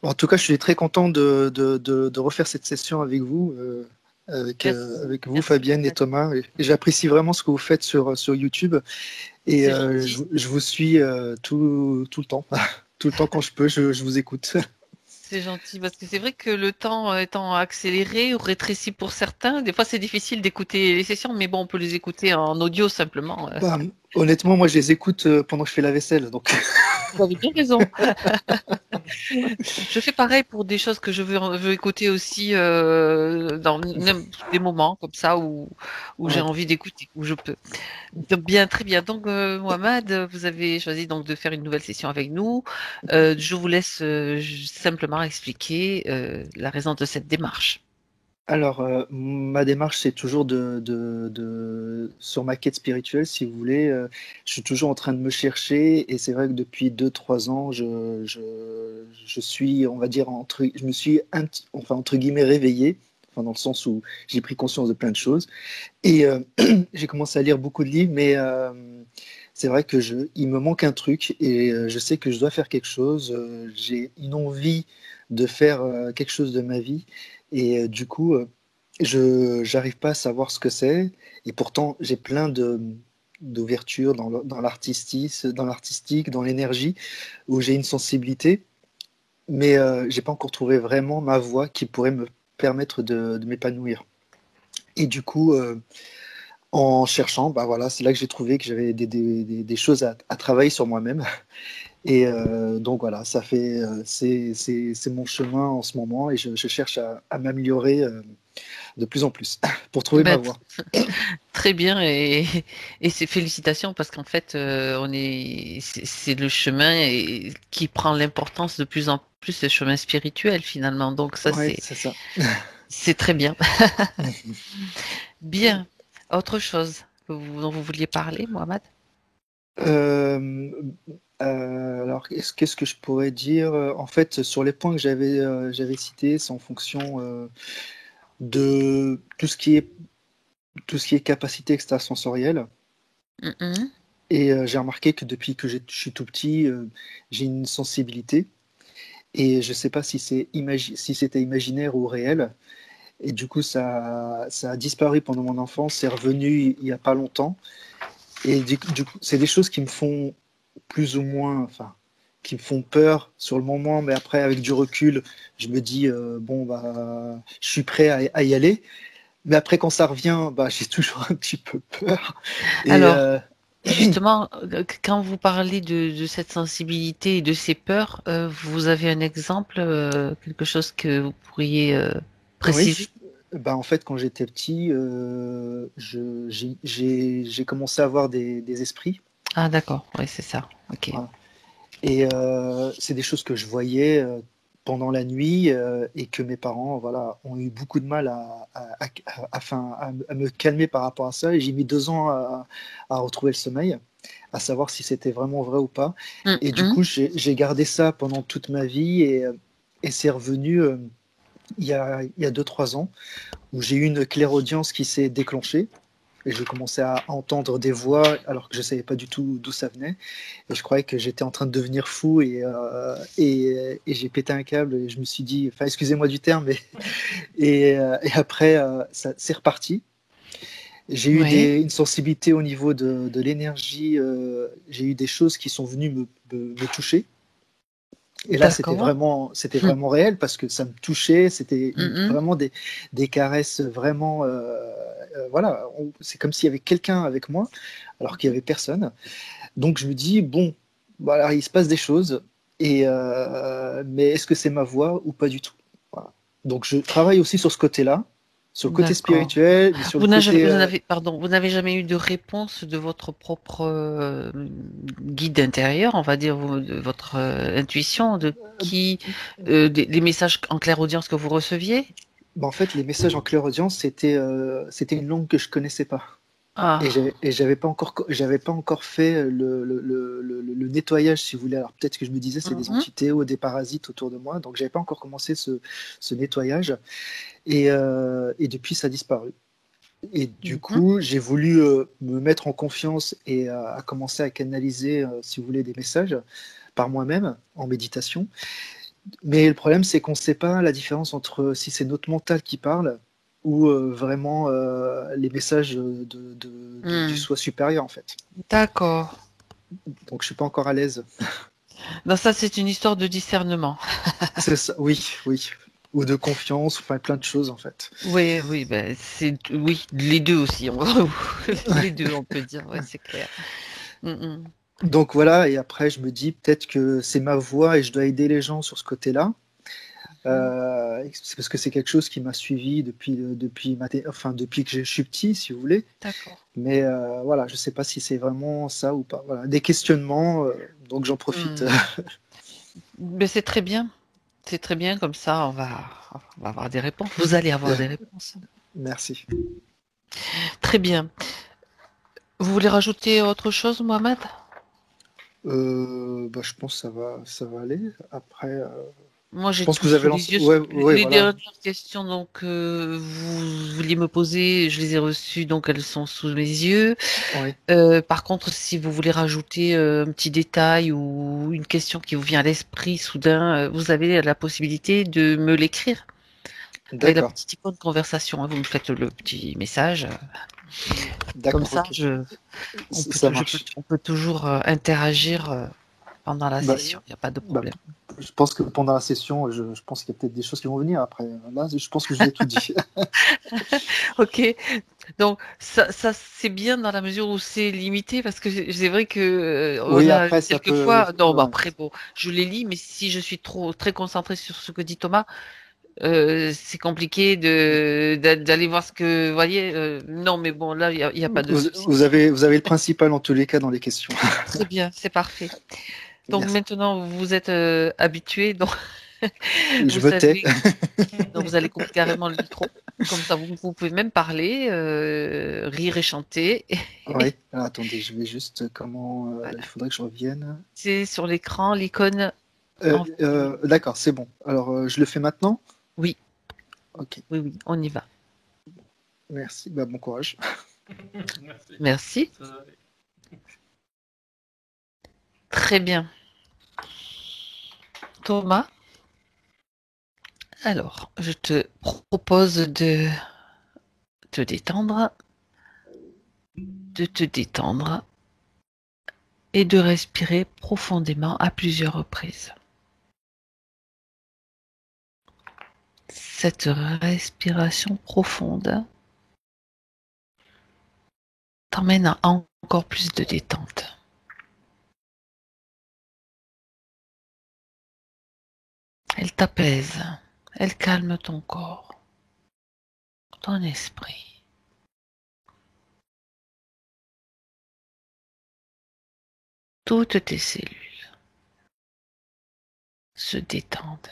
En tout cas, je suis très content de refaire cette session avec vous, Merci, avec vous, merci Fabienne et Mohamed. Thomas. Et j'apprécie vraiment ce que vous faites sur YouTube. Et C'est gentil. je vous suis tout le temps. Tout le temps quand je peux, je vous écoute. C'est gentil parce que c'est vrai que le temps étant accéléré ou rétréci pour certains, des fois c'est difficile d'écouter les sessions, mais bon, on peut les écouter en audio simplement. Bah, honnêtement, moi, je les écoute pendant que je fais la vaisselle. Donc, Vous avez bien raison. Je fais pareil pour des choses que veux écouter aussi dans des moments comme ça où j'ai ouais. envie d'écouter, où je peux. Donc, bien, très bien. Donc, Mohamed, vous avez choisi donc de faire une nouvelle session avec nous. Je vous laisse simplement expliquer la raison de cette démarche. Alors, ma démarche, c'est toujours sur ma quête spirituelle, si vous voulez. Je suis toujours en train de me chercher, et c'est vrai que depuis 2, 3 ans, je suis, on va dire, je me suis enfin, entre guillemets, réveillé, enfin, dans le sens où j'ai pris conscience de plein de choses. Et j'ai commencé à lire beaucoup de livres, mais c'est vrai que il me manque un truc, et je sais que je dois faire quelque chose. J'ai une envie de faire quelque chose de ma vie. Et du coup, je j'arrive pas à savoir ce que c'est. Et pourtant, j'ai plein d'ouverture dans l'artistique, dans l'énergie, où j'ai une sensibilité. Mais j'ai pas encore trouvé vraiment ma voie qui pourrait me permettre de m'épanouir. Et du coup, en cherchant, bah voilà, c'est là que j'ai trouvé que j'avais des choses à travailler sur moi-même. Et donc voilà, c'est mon chemin en ce moment, et je cherche à m'améliorer de plus en plus pour trouver ma Ben, voie. très bien et c'est félicitations parce qu'en fait c'est le chemin qui prend l'importance de plus en plus, le chemin spirituel finalement. Donc ça Ouais, c'est ça. c'est très bien. Bien. Autre chose dont vous vouliez parler, Mohamed? Euh, alors, qu'est-ce que je pourrais dire? En fait, sur les points que j'avais cités, c'est en fonction de tout ce qui est capacité extrasensorielle. Mhm. Et j'ai remarqué que depuis que je suis tout petit, j'ai une sensibilité. Et je sais pas si c'était imaginaire ou réel. Et du coup, ça a disparu pendant mon enfance, c'est revenu il y a pas longtemps. Et du coup, c'est des choses qui me font plus ou moins, enfin, qui me font peur sur le moment, mais après, avec du recul, je me dis, bon, bah, je suis prêt à y aller. Mais après, quand ça revient, bah, j'ai toujours un petit peu peur. Et Alors, justement, quand vous parlez de cette sensibilité et de ces peurs, vous avez un exemple, quelque chose que vous pourriez oui, préciser? bah, en fait, quand j'étais petit, j'ai commencé à avoir des esprits. Ah, d'accord, oui, c'est ça. Ok. Voilà. Et c'est des choses que je voyais pendant la nuit, et que mes parents, voilà, ont eu beaucoup de mal à me calmer par rapport à ça. Et j'ai mis 2 ans à retrouver le sommeil, à savoir si c'était vraiment vrai ou pas. Et du Mhm. coup, j'ai gardé ça pendant toute ma vie, et c'est revenu il y a 2, 3 ans, où j'ai eu une clairaudience qui s'est déclenchée. Et j'ai commencé à entendre des voix alors que je ne savais pas du tout d'où ça venait. Et je croyais que j'étais en train de devenir fou, et j'ai pété un câble, et je me suis dit, enfin, excusez-moi du terme, mais, et après, ça c'est reparti. J'ai eu Oui, une sensibilité au niveau de l'énergie, j'ai eu des choses qui sont venues me toucher. Et là, d'accord. c'était vraiment réel, parce que ça me touchait, c'était Mhm. vraiment des caresses vraiment, voilà, c'est comme s'il y avait quelqu'un avec moi, alors qu'il y avait personne. Donc je me dis, bon, voilà, il se passe des choses, mais est-ce que c'est ma voix ou pas du tout? Voilà. Donc je travaille aussi sur ce côté-là, sur le côté D'accord. spirituel, mais sur le côté... Pardon, vous n'avez jamais eu de réponse de votre propre guide intérieur, on va dire, de votre intuition, de qui, les messages en clairaudience que vous receviez? En fait, les messages en clairaudience, c'était une langue que je connaissais pas. Ah, Et j'avais pas encore fait le nettoyage, si vous voulez. Alors peut-être que je me disais c'est des mhm, entités ou des parasites autour de moi, donc j'avais pas encore commencé ce nettoyage. Et depuis, ça a disparu. Et du mhm, coup, j'ai voulu me mettre en confiance, et à commencer à canaliser, si vous voulez, des messages par moi-même en méditation. Mais le problème, c'est qu'on ne sait pas la différence entre si c'est notre mental qui parle ou vraiment les messages du Hmm, soi supérieur, en fait. d'accord. Donc, je suis pas encore à l'aise. Non, ça, c'est une histoire de discernement. C'est ça, oui, oui. Ou de confiance, enfin plein de choses, en fait. Oui, oui, ben, oui, les deux aussi, les deux, on peut dire, ouais, c'est clair. Mm, mm. Donc voilà, et après, je me dis peut-être que c'est ma voix et je dois aider les gens sur ce côté-là. Mhm. C'est parce que c'est quelque chose qui m'a suivi depuis que je suis petit, si vous voulez. D'accord. Mais voilà, je sais pas si c'est vraiment ça ou pas. Voilà, des questionnements, donc j'en profite. Hmm. Mais c'est très bien. C'est très bien, comme ça, on va avoir des réponses. Vous allez avoir des réponses. Merci. Très bien. Vous voulez rajouter autre chose, Mohamed? Bah, je pense que ça va aller. Après, Moi, je j'ai pense que tout vous avez sous les lancé. yeux. Ouais, ouais, Les voilà. dernières questions donc vous vouliez me poser, je les ai reçues, donc elles sont sous mes yeux. Oui, Par contre, si vous voulez rajouter un petit détail ou une question qui vous vient à l'esprit soudain, vous avez la possibilité de me l'écrire avec la d'accord. petite icône de conversation, hein. Vous me faites le petit message. Comme D'accord, ça, ok. Ça marche. on peut toujours interagir pendant la Bah, session. Il n'y a pas de bah, problème. je pense que pendant la session, je pense qu'il y a peut-être des choses qui vont venir après. Là, je pense que je vous ai tout dit. Ok. Donc ça c'est bien dans la mesure où c'est limité parce que c'est vrai que on Oui, a après, ça peut. quelquefois non bah Ouais. après bon je les lis mais si je suis trop très concentrée sur ce que dit Thomas c'est compliqué d'aller voir ce que vous voyez non mais bon là il y a pas de Vous, souci. vous avez le principal en tous les cas dans les questions. Très bien, c'est parfait. Donc Merci. maintenant vous êtes habitué donc Je vous me tais. savez donc vous allez couper carrément le micro comme ça vous pouvez même parler rire et chanter. Oui. Alors, attendez, je vais juste. Comment. Il Voilà. faudrait que je revienne. C'est sur l'écran l'icône en vert. D'accord, c'est bon. Alors, je le fais maintenant? Oui, Ok. oui, oui, on y va. Merci. Bah, bon courage. Merci. Très bien. Thomas, alors, je te propose de te détendre, de te détendre et de respirer profondément à plusieurs reprises. Cette respiration profonde t'emmène à encore plus de détente. Elle t'apaise, elle calme ton corps, ton esprit. Toutes tes cellules se détendent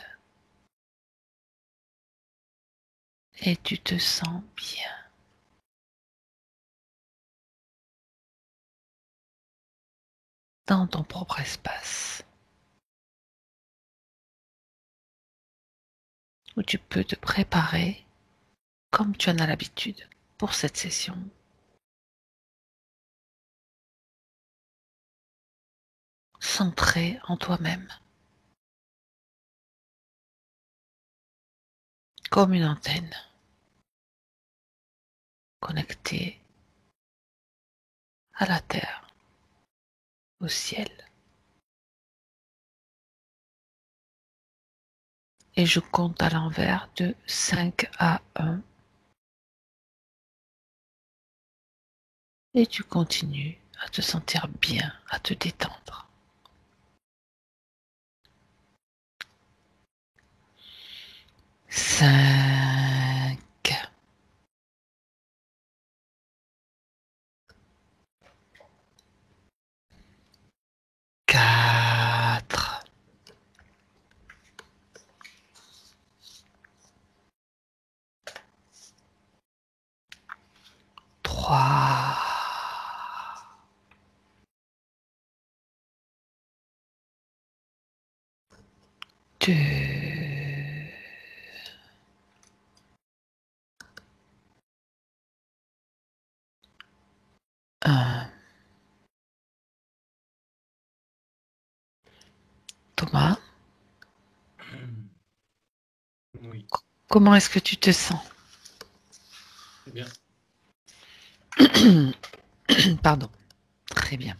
et tu te sens bien dans ton propre espace où tu peux te préparer comme tu en as l'habitude pour cette session. Centré en toi-même, comme une antenne connectée à la terre, au ciel. Et je compte à l'envers de 5 à 1. Et tu continues à te sentir bien, à te détendre. 5, 4, 3, 2, 1. Thomas, Comment est-ce que tu te sens? Très bien. Pardon. Très bien.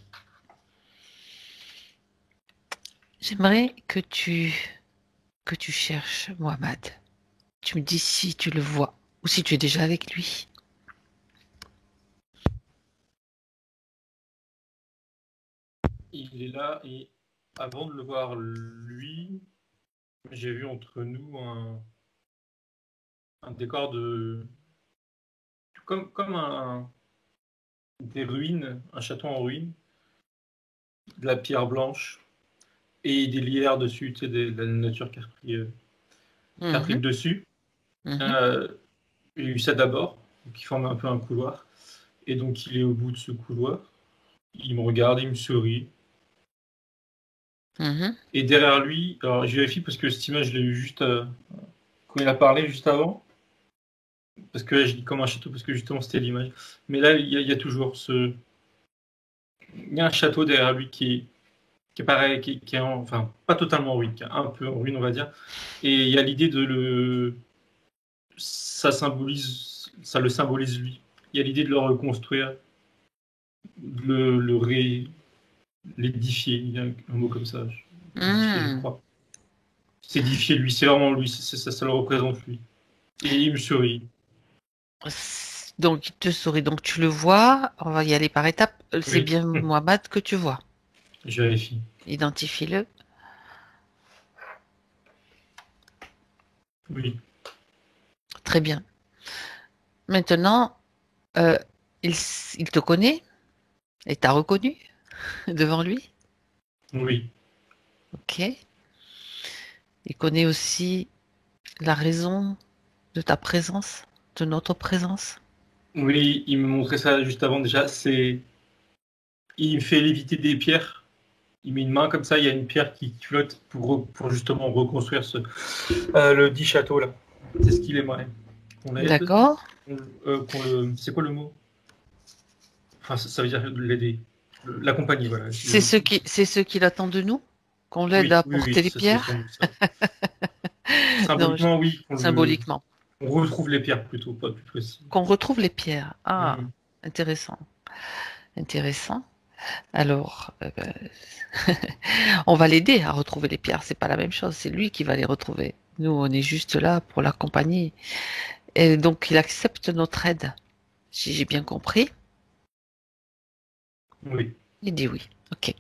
J'aimerais que tu cherches Mohamed. Tu me dis si tu le vois ou si tu es déjà avec lui. Il est là et avant de le voir lui, j'ai vu entre nous un décor de comme des ruines, un château en ruine, de la pierre blanche et des lierres dessus, tu sais, de la nature qui a pris le Mhm, dessus. mhm, Euh, il y a eu ça d'abord, qui forme un peu un couloir. Et donc il est au bout de ce couloir. Il me regarde, il me sourit. mhm. Et derrière lui, alors je vérifie parce que cette image, je l'ai eu juste quand il a parlé juste avant. Parce que là, je dis comme un château, parce que justement, c'était l'image. Mais là, il y a toujours ce. Il y a un château derrière lui qui est pareil, qui est enfin, pas totalement en ruine, qui est un peu en ruine, on va dire. Et il y a l'idée de le. Ça le symbolise lui. Il y a l'idée de le reconstruire, de l'édifier. Il y a un mot comme ça. L'édifier, je Hmm. crois. S'édifier lui, c'est vraiment lui, ça le représente lui. Et il me sourit. Donc, il te sourit. Donc, tu le vois. On va y aller par étapes. C'est Oui, bien Mohamed que tu vois. je vérifie. Identifie-le. Oui, Très bien. Maintenant, euh, il te connaît et t'a reconnu devant lui. oui. Ok. Il connaît aussi la raison de ta présence, de notre présence. Oui, il me montrait ça juste avant déjà. Il me fait léviter des pierres. Il met une main comme ça, il y a une pierre qui flotte pour justement reconstruire le dit château là. C'est ce qu'il aimerait. Qu'on l'aide. D'accord. C'est quoi le mot? Enfin, ça veut dire l'aider. L'accompagner, voilà. C'est ce qu'il attend de nous, qu'on l'aide Oui, à oui, oui, porter les c'est pierres. sans doute ça. Non, Symboliquement, oui, symboliquement. on retrouve les pierres plutôt, pas plus précis. Qu'on retrouve les pierres. Ah, Mhm. intéressant. Intéressant. Alors, on va l'aider à retrouver les pierres. C'est pas la même chose. C'est lui qui va les retrouver. Nous, on est juste là pour l'accompagner. Et donc, il accepte notre aide. Si j'ai bien compris, Oui. il dit oui. OK.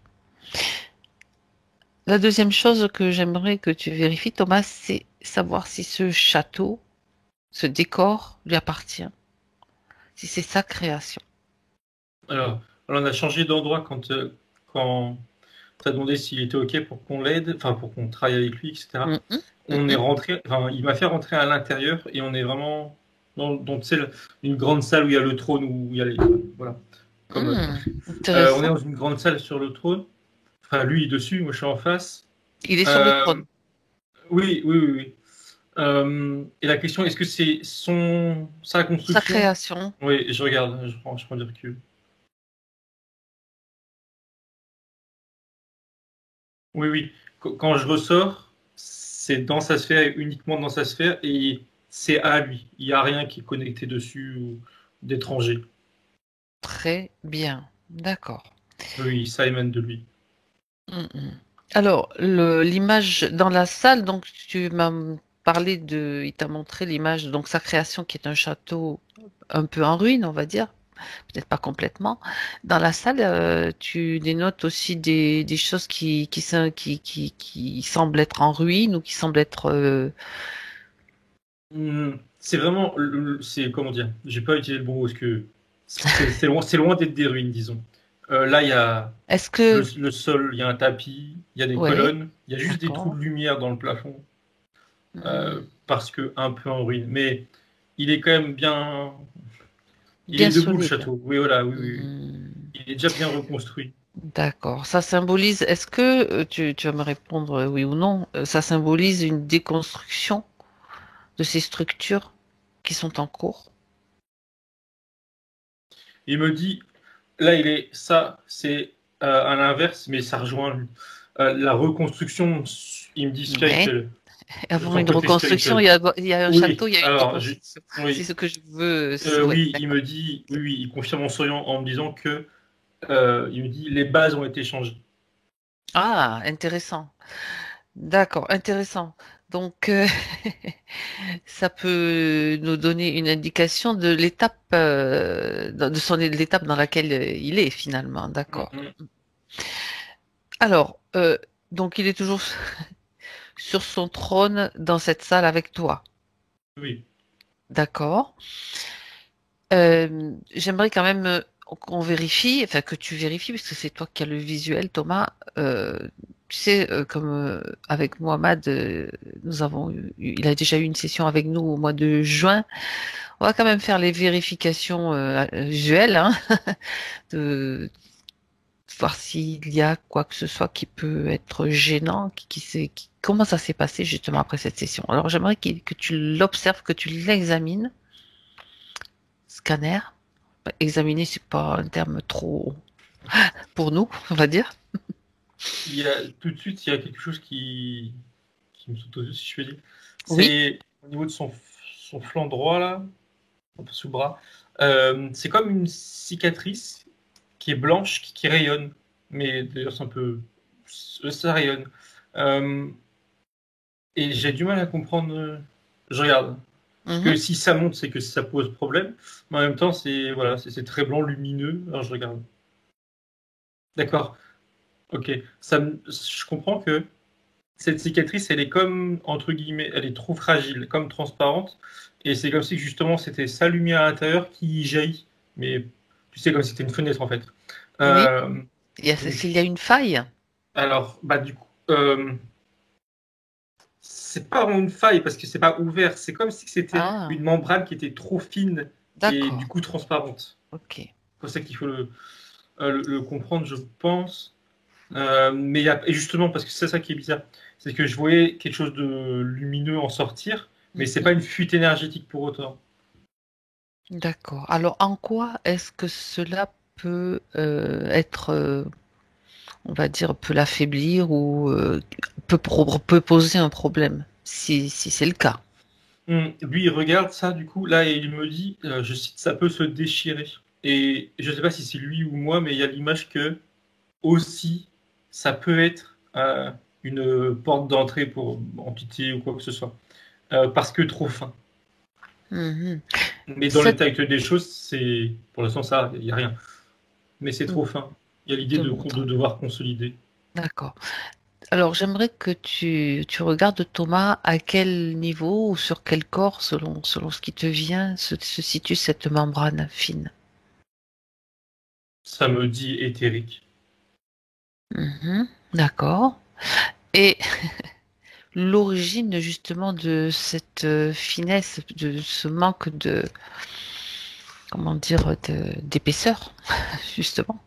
La deuxième chose que j'aimerais que tu vérifies, Thomas, c'est savoir si ce château, ce décor lui appartient, si c'est sa création. Alors, on a changé d'endroit quand tu as demandé s'il était OK pour qu'on l'aide, enfin pour qu'on travaille avec lui, etc. Mhm, On est mhm. rentré, enfin, il m'a fait rentrer à l'intérieur et on est vraiment dans tu sais, une grande salle où il y a le trône, où il y a les. Voilà. Comme, on est Intéressant. dans une grande salle sur le trône, enfin lui est dessus, moi je suis en face. Il est sur le Euh, trône. oui, oui, oui, oui. Et la question, est-ce que c'est sa Sa construction? création. Oui, je regarde, je prends du recul. Oui, oui. Quand je ressors, c'est dans sa sphère, uniquement dans sa sphère, et c'est à lui. Il n'y a rien qui est connecté dessus ou d'étranger. Très bien. D'accord. Oui, ça émane de lui. Mhm. Alors, l'image dans la salle, donc tu m'as parlé de, il t'a montré l'image, donc sa création qui est un château un peu en ruine, on va dire, peut-être pas complètement. Dans la salle, tu dénotes aussi des choses qui semblent être en ruine ou qui semblent être. C'est vraiment, c'est comment dire, j'ai pas utilisé le bon mot parce que c'est loin d'être des ruines, disons. Là, il y a Est-ce que. le sol, il y a un tapis, il y a des Ouais, colonnes, il y a juste des trous d'accord. de lumière dans le plafond, Hmm. parce que un peu en ruine. Mais il est quand même bien, il Bien est debout le solide. château. Oui, voilà, oui, oui, oui. Hmm. Il est déjà bien reconstruit. D'accord. Ça symbolise. Est-ce que tu vas me répondre oui ou non? Ça symbolise une déconstruction de ces structures qui sont en cours? Il me dit, là, ça, c'est à l'inverse, mais ça rejoint la reconstruction. Il me dit Ouais. spirituelle. Avant son une côté reconstruction, spirituel. il y a un Oui, château, il y a une alors, reconstruction. C'est oui, ce que je veux souhaiter. oui, il D'accord. me dit, oui, oui, il confirme en souriant en me disant que, il me dit, les bases ont été changées. Ah, intéressant. D'accord, intéressant. Donc, ça peut nous donner une indication de l'étape, l'étape dans laquelle il est finalement. D'accord. Mhm. Alors, donc il est toujours sur son trône dans cette salle avec toi. Oui, D'accord. J'aimerais quand même qu'on vérifie, enfin que tu vérifies, parce que c'est toi qui as le visuel, Thomas. Tu sais, comme avec Mohamed, il a déjà eu une session avec nous au mois de juin. On va quand même faire les vérifications visuelles, hein, de voir s'il y a quoi que ce soit qui peut être gênant, comment ça s'est passé justement après cette session. Alors j'aimerais que tu l'observes, que tu l'examines, scanner. Examiner, c'est pas un terme trop pour nous, on va dire. tout de suite, il y a quelque chose qui me saute aux yeux, si je peux dire. Oui. C'est au niveau de son flanc droit, là, un peu sous le bras. C'est comme une cicatrice qui est blanche, qui rayonne. Mais d'ailleurs, c'est un peu. Ça rayonne. Euh, et j'ai du mal à comprendre. Je regarde. Parce que Mhm. si ça monte, c'est que ça pose problème. Mais en même temps, c'est voilà, c'est très blanc, lumineux. Alors je regarde. D'accord. Ok. Je comprends que cette cicatrice, elle est comme, entre guillemets, elle est trop fragile, comme transparente. Et c'est comme si justement c'était sa lumière à l'intérieur qui jaillit. Mais tu sais, comme si c'était une fenêtre en fait. Oui. Euh, S'il donc, y a une faille. alors, bah du coup, c'est pas vraiment une faille parce que c'est pas ouvert. C'est comme si c'était Ah, une membrane qui était trop fine et du d'accord. coup transparente. Ok. C'est pour ça qu'il faut le comprendre, je pense. Mais et justement, parce que c'est ça qui est bizarre, c'est que je voyais quelque chose de lumineux en sortir, mais c'est pas Mhm. une fuite énergétique pour autant. D'accord. Alors, en quoi est-ce que cela peut être, on va dire, peut l'affaiblir ou peut poser un problème, si c'est le cas? Lui, il regarde ça, du coup, là, et il me dit, je cite, ça peut se déchirer. Et je sais pas si c'est lui ou moi, mais il y a l'image que, aussi, ça peut être une porte d'entrée pour entité ou quoi que ce soit. Parce que trop fin. Mhm. Mais dans Cette... l'état actuel des choses, c'est, pour l'instant, ça, il n'y a rien. Mais c'est trop fin. Il y a l'idée de de montre. devoir consolider. D'accord. Alors, j'aimerais que tu regardes, Thomas, à quel niveau ou sur quel corps, selon ce qui te vient, se situe cette membrane fine. Ça me dit éthérique. Mhm. D'accord. Et l'origine justement de cette finesse, de ce manque de, comment dire, d'épaisseur, justement.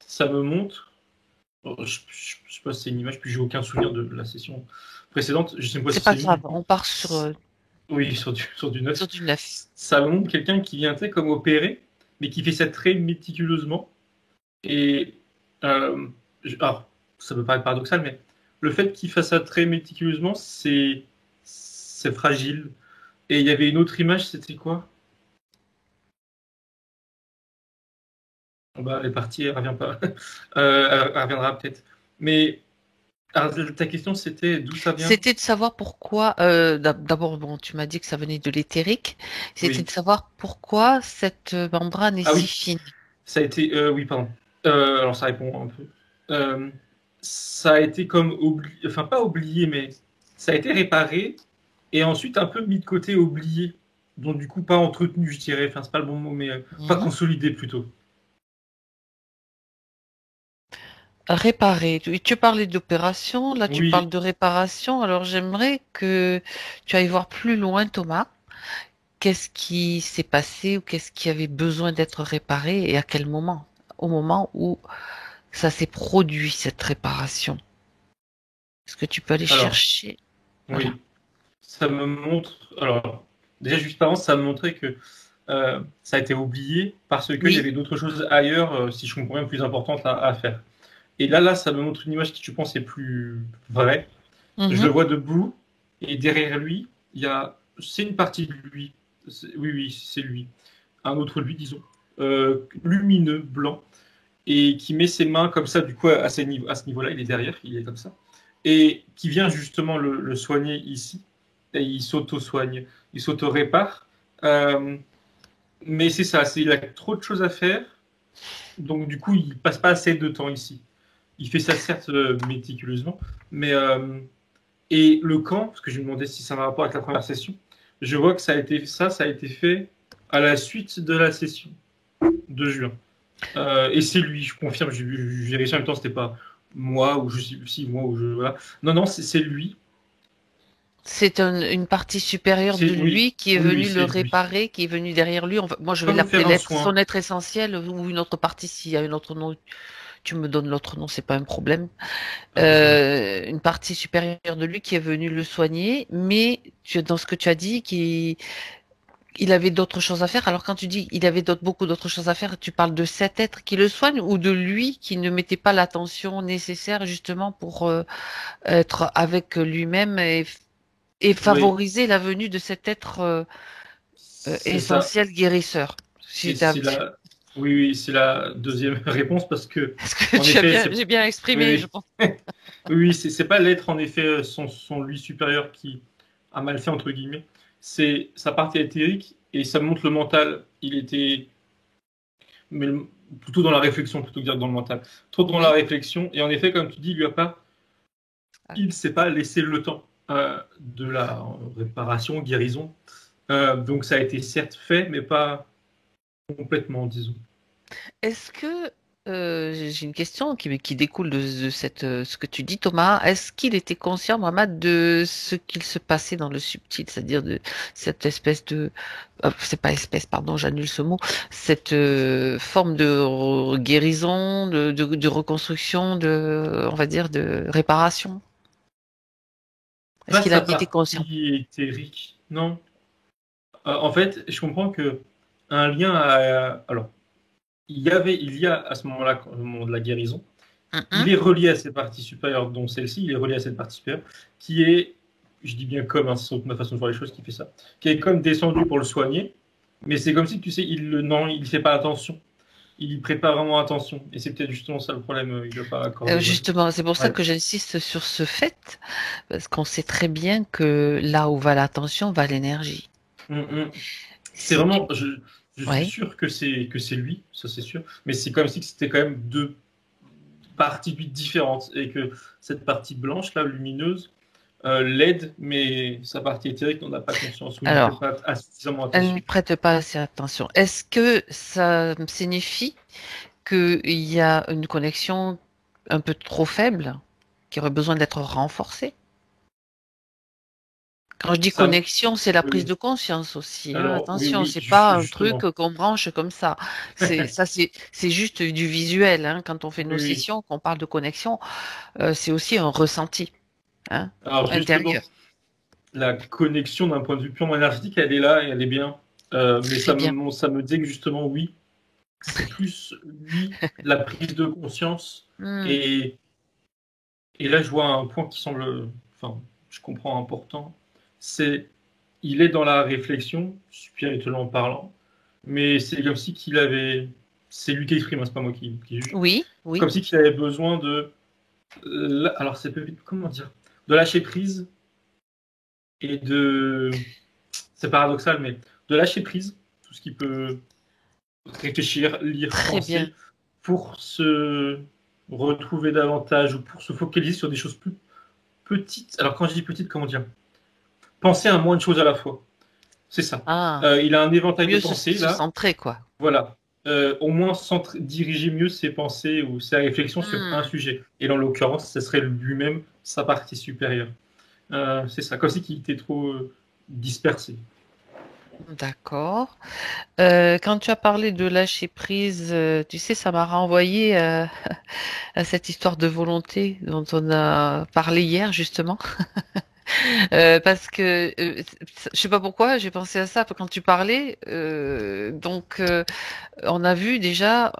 Ça me montre. Oh, je sais pas si c'est une image, puis j'ai aucun souvenir de la session précédente. Je sais pas C'est si pas c'est lui du grave, coup. on part Oui, sur du neuf. sur du neuf. Ça me montre quelqu'un qui vient comme opérer, mais qui fait ça très méticuleusement. Et alors, ça peut paraître paradoxal, mais le fait qu'il fasse ça très méticuleusement, c'est fragile. Et il y avait une autre image, c'était quoi? Bah, elle est partie, elle revient pas. Elle reviendra peut-être. Mais alors, ta question, c'était d'où ça vient? C'était de savoir pourquoi, d'abord, bon, tu m'as dit que ça venait de l'éthérique, c'était Oui. de savoir pourquoi cette membrane est Ah si oui, fine. ça a été. Oui, pardon. Alors, ça répond un peu. Euh, Ça a été comme oublié. Enfin, pas oublié, mais ça a été réparé et ensuite un peu mis de côté, oublié. Donc, du coup, pas entretenu, je dirais. Enfin, c'est pas le bon mot, mais pas Mhm. consolidé plutôt. Réparer. Tu parlais d'opération, là tu parles Oui. de réparation, alors j'aimerais que tu ailles voir plus loin, Thomas. Qu'est-ce qui s'est passé ou qu'est-ce qui avait besoin d'être réparé et à quel moment? Au moment où ça s'est produit, cette réparation. Est-ce que tu peux aller Alors, chercher? Voilà. oui. Ça me montre. Alors, déjà, juste avant, ça me montrait que ça a été oublié parce qu'il y Oui. avait d'autres choses ailleurs, si je comprends bien, plus importantes à faire. Et là, ça me montre une image qui, je pense, est plus vraie. Je le vois debout, et derrière lui, c'est une partie de lui. Oui, c'est lui. Un autre lui, disons, lumineux, blanc, et qui met ses mains comme ça, du coup, à ce niveau-là, il est derrière, il est comme ça, et qui vient justement le soigner ici, et il s'auto-soigne, il s'auto-répare. Mais c'est ça, il a trop de choses à faire, donc du coup, il passe pas assez de temps ici. Il fait ça certes méticuleusement, mais et le camp, parce que je me demandais si ça a un rapport avec la première session, je vois que ça a été fait à la suite de la session de juin. Et c'est lui, je confirme, j'ai vérifié en même temps, c'était pas moi ou je sais si moi ou je voilà. Non, c'est lui. C'est une partie supérieure de lui qui est venue le réparer, qui est venue derrière lui. Moi, je vais l'appeler son être essentiel ou une autre partie. S'il y a un autre nom, tu me donnes l'autre nom, c'est pas un problème. Une partie supérieure de lui qui est venue le soigner, mais dans ce que tu as dit, il avait d'autres choses à faire. Alors quand tu dis il avait beaucoup d'autres choses à faire, tu parles de cet être qui le soigne ou de lui qui ne mettait pas l'attention nécessaire justement pour être avec lui-même et favoriser la venue de cet être essentiel guérisseur. Oui, c'est la deuxième réponse parce que j'ai bien exprimé, je pense. Oui, c'est pas l'être en effet son lui supérieur qui a mal fait entre guillemets. C'est sa partie éthérique et ça montre le mental. Il était plutôt dans la réflexion plutôt que dire dans le mental. Trop dans la réflexion et en effet, comme tu dis, il s'est pas laissé le temps de la réparation, guérison. Donc ça a été certes fait, mais pas complètement, disons. Est-ce que j'ai une question qui découle de ce que tu dis, Thomas. Est-ce qu'il était conscient, Mohamed, de ce qu'il se passait dans le subtil, c'est-à-dire de cette espèce de, c'est pas espèce, pardon, j'annule ce mot, cette forme de guérison, de reconstruction, on va dire, de réparation? Est-ce qu'il a été conscient? Éthérique, non. En fait, je comprends que un lien alors, il y a à ce moment-là, au moment de la guérison, il est relié à cette partie supérieure, dont celle-ci, il est relié à cette partie supérieure, qui est, je dis bien comme, c'est ma façon de voir les choses qui fait ça, qui est comme descendu pour le soigner, mais c'est comme si, tu sais, il fait pas attention. Il y prête pas vraiment attention. Et c'est peut-être justement ça le problème, il ne doit pas accorder. Justement, c'est pour ça que j'insiste sur ce fait, parce qu'on sait très bien que là où va l'attention, va l'énergie. C'est vraiment, je suis sûr que c'est lui, ça c'est sûr, mais c'est comme si c'était quand même deux parties différentes et que cette partie blanche là, lumineuse, l'aide, mais sa partie éthérique n'en a pas conscience. Alors, pas suffisamment attention. elle n'y prête pas assez attention. Est-ce que ça signifie qu'il y a une connexion un peu trop faible qui aurait besoin d'être renforcée? Quand je dis connexion, c'est la prise de conscience aussi. Alors, attention, c'est pas un truc qu'on branche comme ça. C'est juste du visuel. Hein. Quand on fait nos sessions, qu'on parle de connexion, c'est aussi un ressenti intérieur. La connexion d'un point de vue purement énergétique, elle est là et elle est bien. Mais ça me dit que justement, oui, c'est plus lui, la prise de conscience. Et là, je vois un point qui semble, je comprends important. Il est dans la réflexion, spirituellement parlant, mais c'est comme si c'est lui qui exprime, c'est pas moi qui juge. Oui. Comme si qu'il avait besoin de, alors c'est comment dire, de lâcher prise et c'est paradoxal, mais de lâcher prise, tout ce qui peut réfléchir, lire, penser, pour se retrouver davantage ou pour se focaliser sur des choses plus petites. Alors quand je dis petites, comment dire? Penser à moins de choses à la fois. C'est ça. Il a un éventail de pensées là. Se centrer, quoi. Voilà. Au moins diriger mieux ses pensées ou ses réflexions sur un sujet. Et dans l'occurrence, ce serait lui-même sa partie supérieure. C'est ça. Comme si il était trop dispersé. D'accord. Quand tu as parlé de lâcher prise, tu sais, ça m'a renvoyé à cette histoire de volonté dont on a parlé hier, justement. Parce que je sais pas pourquoi j'ai pensé à ça quand tu parlais. Donc on a vu déjà,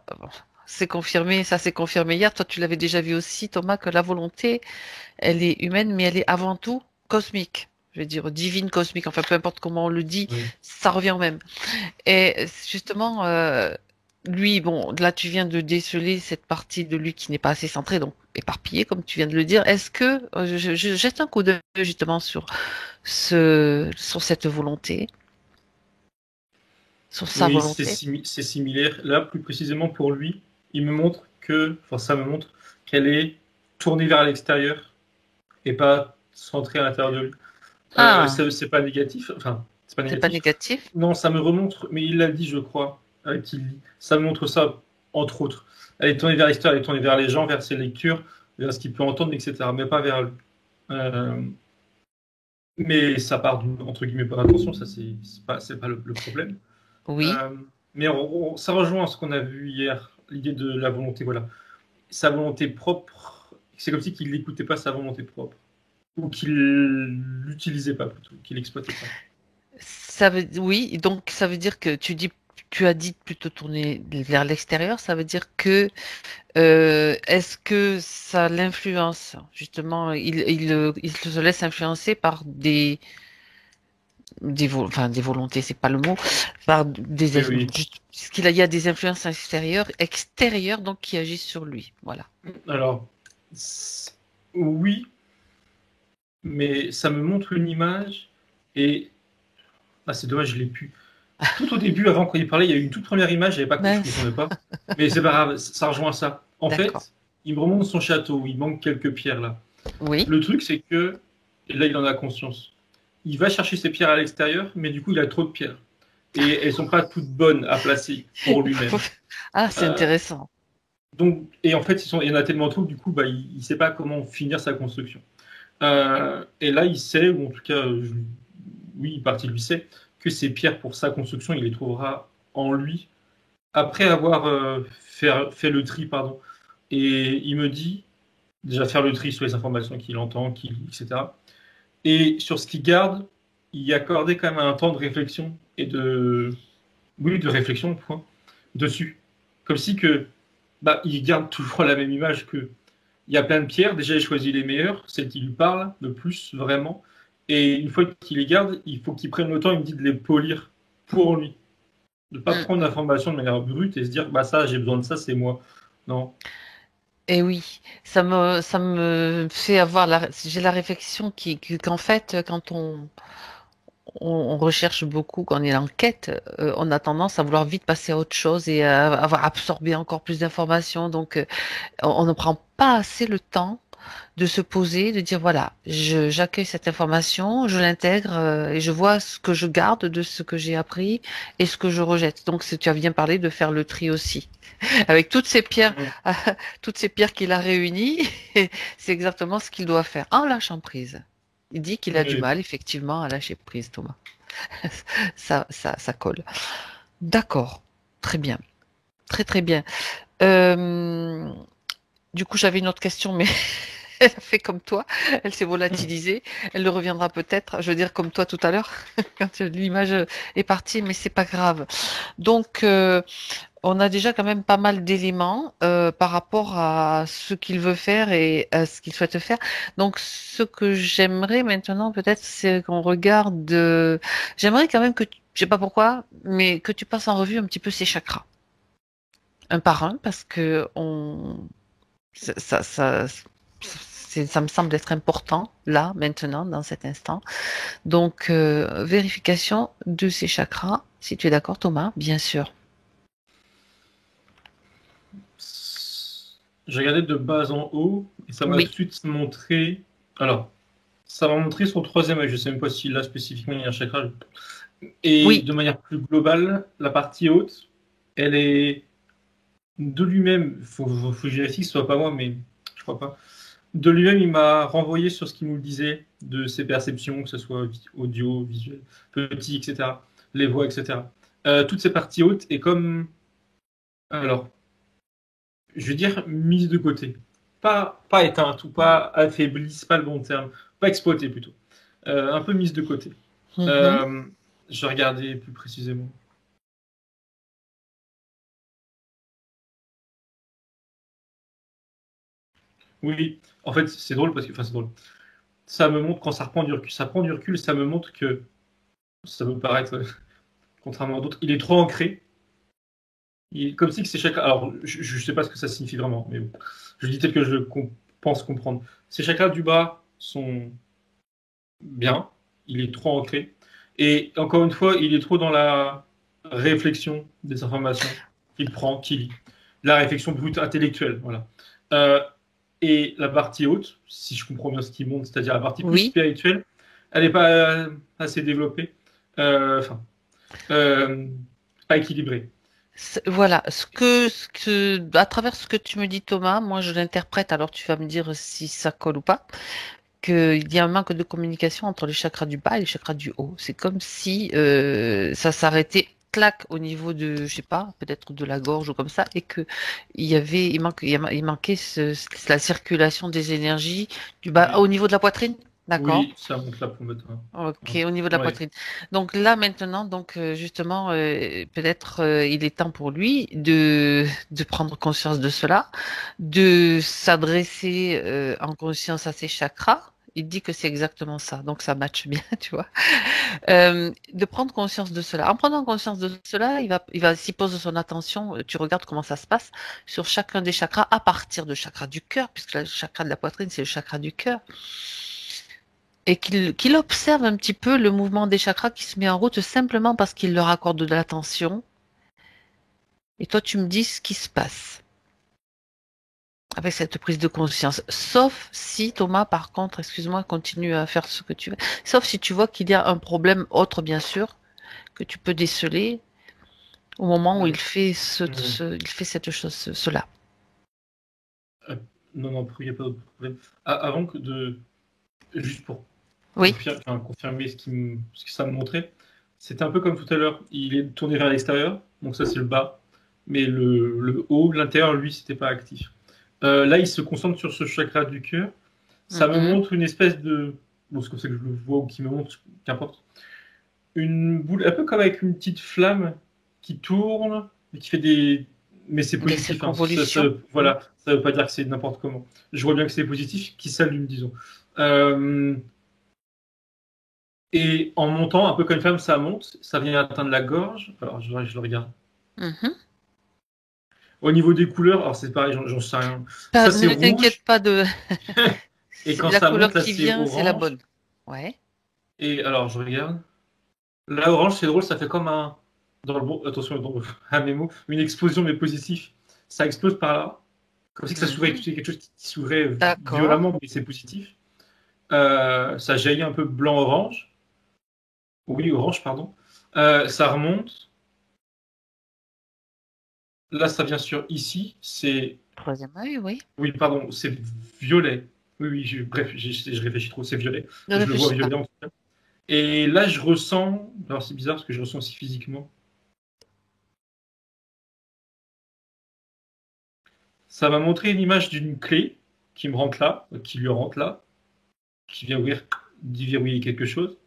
c'est confirmé, ça s'est confirmé hier. Toi, tu l'avais déjà vu aussi, Thomas, que la volonté, elle est humaine, mais elle est avant tout cosmique. Je veux dire divine, cosmique. Enfin, peu importe comment on le dit, Oui. ça revient au même. Et justement, lui, bon, là, tu viens de déceler cette partie de lui qui n'est pas assez centrée, donc éparpillée, comme tu viens de le dire. Est-ce que je jette un coup d'œil justement sur cette volonté, sur sa Oui, volonté? c'est similaire. Là, plus précisément pour lui, il me montre ça me montre qu'elle est tournée vers l'extérieur et pas centrée à l'intérieur de lui. Ah, C'est pas négatif. Enfin, c'est pas c'est pas négatif. négatif. Non, ça me remontre, mais il l'a dit, je crois, avec il lit. Ça me montre ça, entre autres. Elle est tournée vers l'extérieur, elle est tournée vers les gens, vers ses lectures, vers ce qu'il peut entendre, etc. Mais pas vers lui. Euh, mais ça part d'une, entre guillemets, bonne intention, ça c'est pas le problème. Oui. Euh, mais ça rejoint ce qu'on a vu hier, l'idée de la volonté, voilà. Sa volonté propre, c'est comme si qu'il n'écoutait pas sa volonté propre. Ou qu'il l'utilisait pas plutôt, qu'il l'exploitait pas. Oui, donc ça veut dire que tu as dit plutôt tourner vers l'extérieur. Ça veut dire que est-ce que ça l'influence justement? Il se laisse influencer par enfin des volontés, c'est pas le mot, par Oui, oui. parce qu'il y a des influences extérieures donc qui agissent sur lui. Voilà. Alors, oui, mais ça me montre une image et c'est dommage, je l'ai pu. Tout au début, avant qu'on y parlait, il y a eu une toute première image, je Mince. comprenais pas. Mais c'est pas grave, ça rejoint ça. En D'accord. fait, il me remonte son château, il manque quelques pierres là. Oui. Le truc, c'est que, et là il en a conscience, il va chercher ses pierres à l'extérieur, mais du coup il a trop de pierres. Et elles sont pas toutes bonnes à placer pour lui-même. Ah, c'est Euh, intéressant. donc, et en fait, il y en a tellement trop que du coup, il sait pas comment finir sa construction. Et là, il sait, ou en tout cas, oui, une partie de lui sait, que ces pierres pour sa construction, il les trouvera en lui, après avoir fait le tri, pardon. Et il me dit, déjà faire le tri sur les informations qu'il entend, etc. Et sur ce qu'il garde, y accorder quand même un temps de réflexion et oui, de réflexion, point, dessus. Comme si que, il garde toujours la même image que, il y a plein de pierres. Déjà, il choisit les meilleures, celles qui lui parlent le plus, vraiment. Et une fois qu'il les garde, il faut qu'il prenne le temps, il me dit, de les polir pour lui. De ne pas Mm. prendre l'information de manière brute et se dire, ça, j'ai besoin de ça, c'est moi. Non. Et oui, ça me fait avoir j'ai la réflexion qu'en fait, quand on recherche beaucoup, quand on est en quête, on a tendance à vouloir vite passer à autre chose et à avoir absorbé encore plus d'informations. Donc, on ne prend pas assez le temps de se poser, de dire voilà, j'accueille cette information, je l'intègre et je vois ce que je garde de ce que j'ai appris et ce que je rejette. Donc, tu as bien parlé de faire le tri aussi. Avec toutes ces pierres, Mhm. toutes ces pierres qu'il a réunies, c'est exactement ce qu'il doit faire en lâchant prise. Il dit qu'il a du Oui. mal, effectivement, à lâcher prise, Thomas. Ça colle. D'accord. Très bien. Très, très bien. Euh, du coup, j'avais une autre question, mais elle a fait comme toi. Elle s'est volatilisée. Elle le reviendra peut-être. Je veux dire, comme toi tout à l'heure, quand l'image est partie, mais c'est pas grave. Donc, on a déjà quand même pas mal d'éléments par rapport à ce qu'il veut faire et à ce qu'il souhaite faire. Donc, ce que j'aimerais maintenant, peut-être, c'est qu'on regarde. J'aimerais quand même je sais pas pourquoi, mais que tu passes en revue un petit peu ces chakras, un par un, parce que ça me semble être important là, maintenant, dans cet instant. Donc, vérification de ces chakras. Si tu es d'accord, Thomas, bien sûr. J'ai regardé de bas en haut et ça m'a tout Oui, de suite montré. Alors, ça m'a montré son troisième œil. Je sais même pas si là spécifiquement il y a un chakra. Et oui. de manière plus globale, la partie haute, elle est de lui-même. Faut que je vérifie que ce soit pas moi, mais je crois pas. De lui-même, il m'a renvoyé sur ce qu'il nous disait de ses perceptions, que ce soit audio, visuel, petit, etc., les voix, etc. Toutes ces parties hautes et comme, alors, je veux dire, mise de côté. Pas éteinte ou pas affaiblie, c'est pas le bon terme. Pas exploitée plutôt. Un peu mise de côté. Mhm. Euh, je regardais plus précisément. Oui, en fait, c'est drôle parce que, enfin, c'est drôle. Ça me montre quand ça prend du recul, ça me montre que ça peut paraître, contrairement à d'autres, il est trop ancré. Comme si que ces chakras. Alors, je ne sais pas ce que ça signifie vraiment, mais bon. Je dis tel que pense comprendre. Ces chakras du bas sont bien, il est trop ancré. Et encore une fois, il est trop dans la réflexion des informations qu'il prend, qu'il lit. La réflexion brute intellectuelle, voilà. Euh, et la partie haute, si je comprends bien ce qu'il montre, c'est-à-dire la partie plus Oui. spirituelle, elle n'est pas assez développée. Enfin, pas équilibrée. Voilà, à travers ce que tu me dis, Thomas, moi je l'interprète, alors tu vas me dire si ça colle ou pas, qu'il y a un manque de communication entre les chakras du bas et les chakras du haut. C'est comme si ça s'arrêtait, clac, au niveau de, je sais pas, peut-être de la gorge ou comme ça, et que il manquait la circulation des énergies du bas Oui, au niveau de la poitrine. D'accord. oui, ça monte là pour mettre Ok, au niveau de la ouais. poitrine. Donc là maintenant, donc justement, peut-être il est temps pour lui de prendre conscience de cela, de s'adresser en conscience à ses chakras. Il dit que c'est exactement ça, donc ça matche bien, tu vois. De prendre conscience de cela. En prenant conscience de cela, s'y pose son attention. Tu regardes comment ça se passe sur chacun des chakras à partir de chakra du cœur, puisque le chakra de la poitrine c'est le chakra du cœur et qu'il observe un petit peu le mouvement des chakras qui se met en route simplement parce qu'il leur accorde de l'attention. Et toi, tu me dis ce qui se passe avec cette prise de conscience. Sauf si, Thomas, par contre, excuse-moi, continue à faire ce que tu veux. Sauf si tu vois qu'il y a un problème autre, bien sûr, que tu peux déceler au moment où il fait il fait cette chose, cela. Euh, non, non, il n'y a pas de problème. Avant que de. Juste pour Oui. confirmer ce que ça me montrait, c'était un peu comme tout à l'heure. Il est tourné vers l'extérieur, donc ça c'est le bas. Mais le haut, l'intérieur, lui, c'était pas actif. Là, il se concentre sur ce chakra du cœur. Ça me Mhm. montre une espèce de. Bon, c'est comme ça que je le vois ou qui me montre, qu'importe. Une boule, un peu comme avec une petite flamme qui tourne, et qui fait des. Mais c'est Des positif, hein. circonvolutions. Mhm. Voilà, ça veut pas dire que c'est n'importe comment. Je vois bien que c'est positif, qui s'allume, disons. Euh, et en montant, un peu comme une flamme, ça monte, ça vient atteindre la gorge. Alors, je le regarde. Mhm. Au niveau des couleurs, alors c'est pareil, j'en sais rien. Ça, c'est Ne t'inquiète rouge, pas de et quand la ça monte, couleur là, qui c'est vient, c'est la orange. bonne. Ouais. Et alors, je regarde. Là, orange, c'est drôle, ça fait comme un. Attention à mes mots, une explosion, mais positif. Ça explose par là. Comme si que ça s'ouvrait, Mhm. quelque chose qui s'ouvrait D'accord. violemment, mais c'est positif. Ça jaillit un peu blanc-orange. Oui, orange, pardon. Ça remonte. Là, ça vient sur ici. C'est. Troisième œil, oui. Oui, pardon, c'est violet. Oui, oui, bref, je réfléchis trop, c'est violet. Ne Je le vois réfléchis pas. violet en tout cas. Et là, je ressens. Alors, c'est bizarre parce que je ressens aussi physiquement. Ça m'a montré une image d'une clé qui me rentre là, qui lui rentre là, qui vient ouvrir, déverrouiller quelque chose.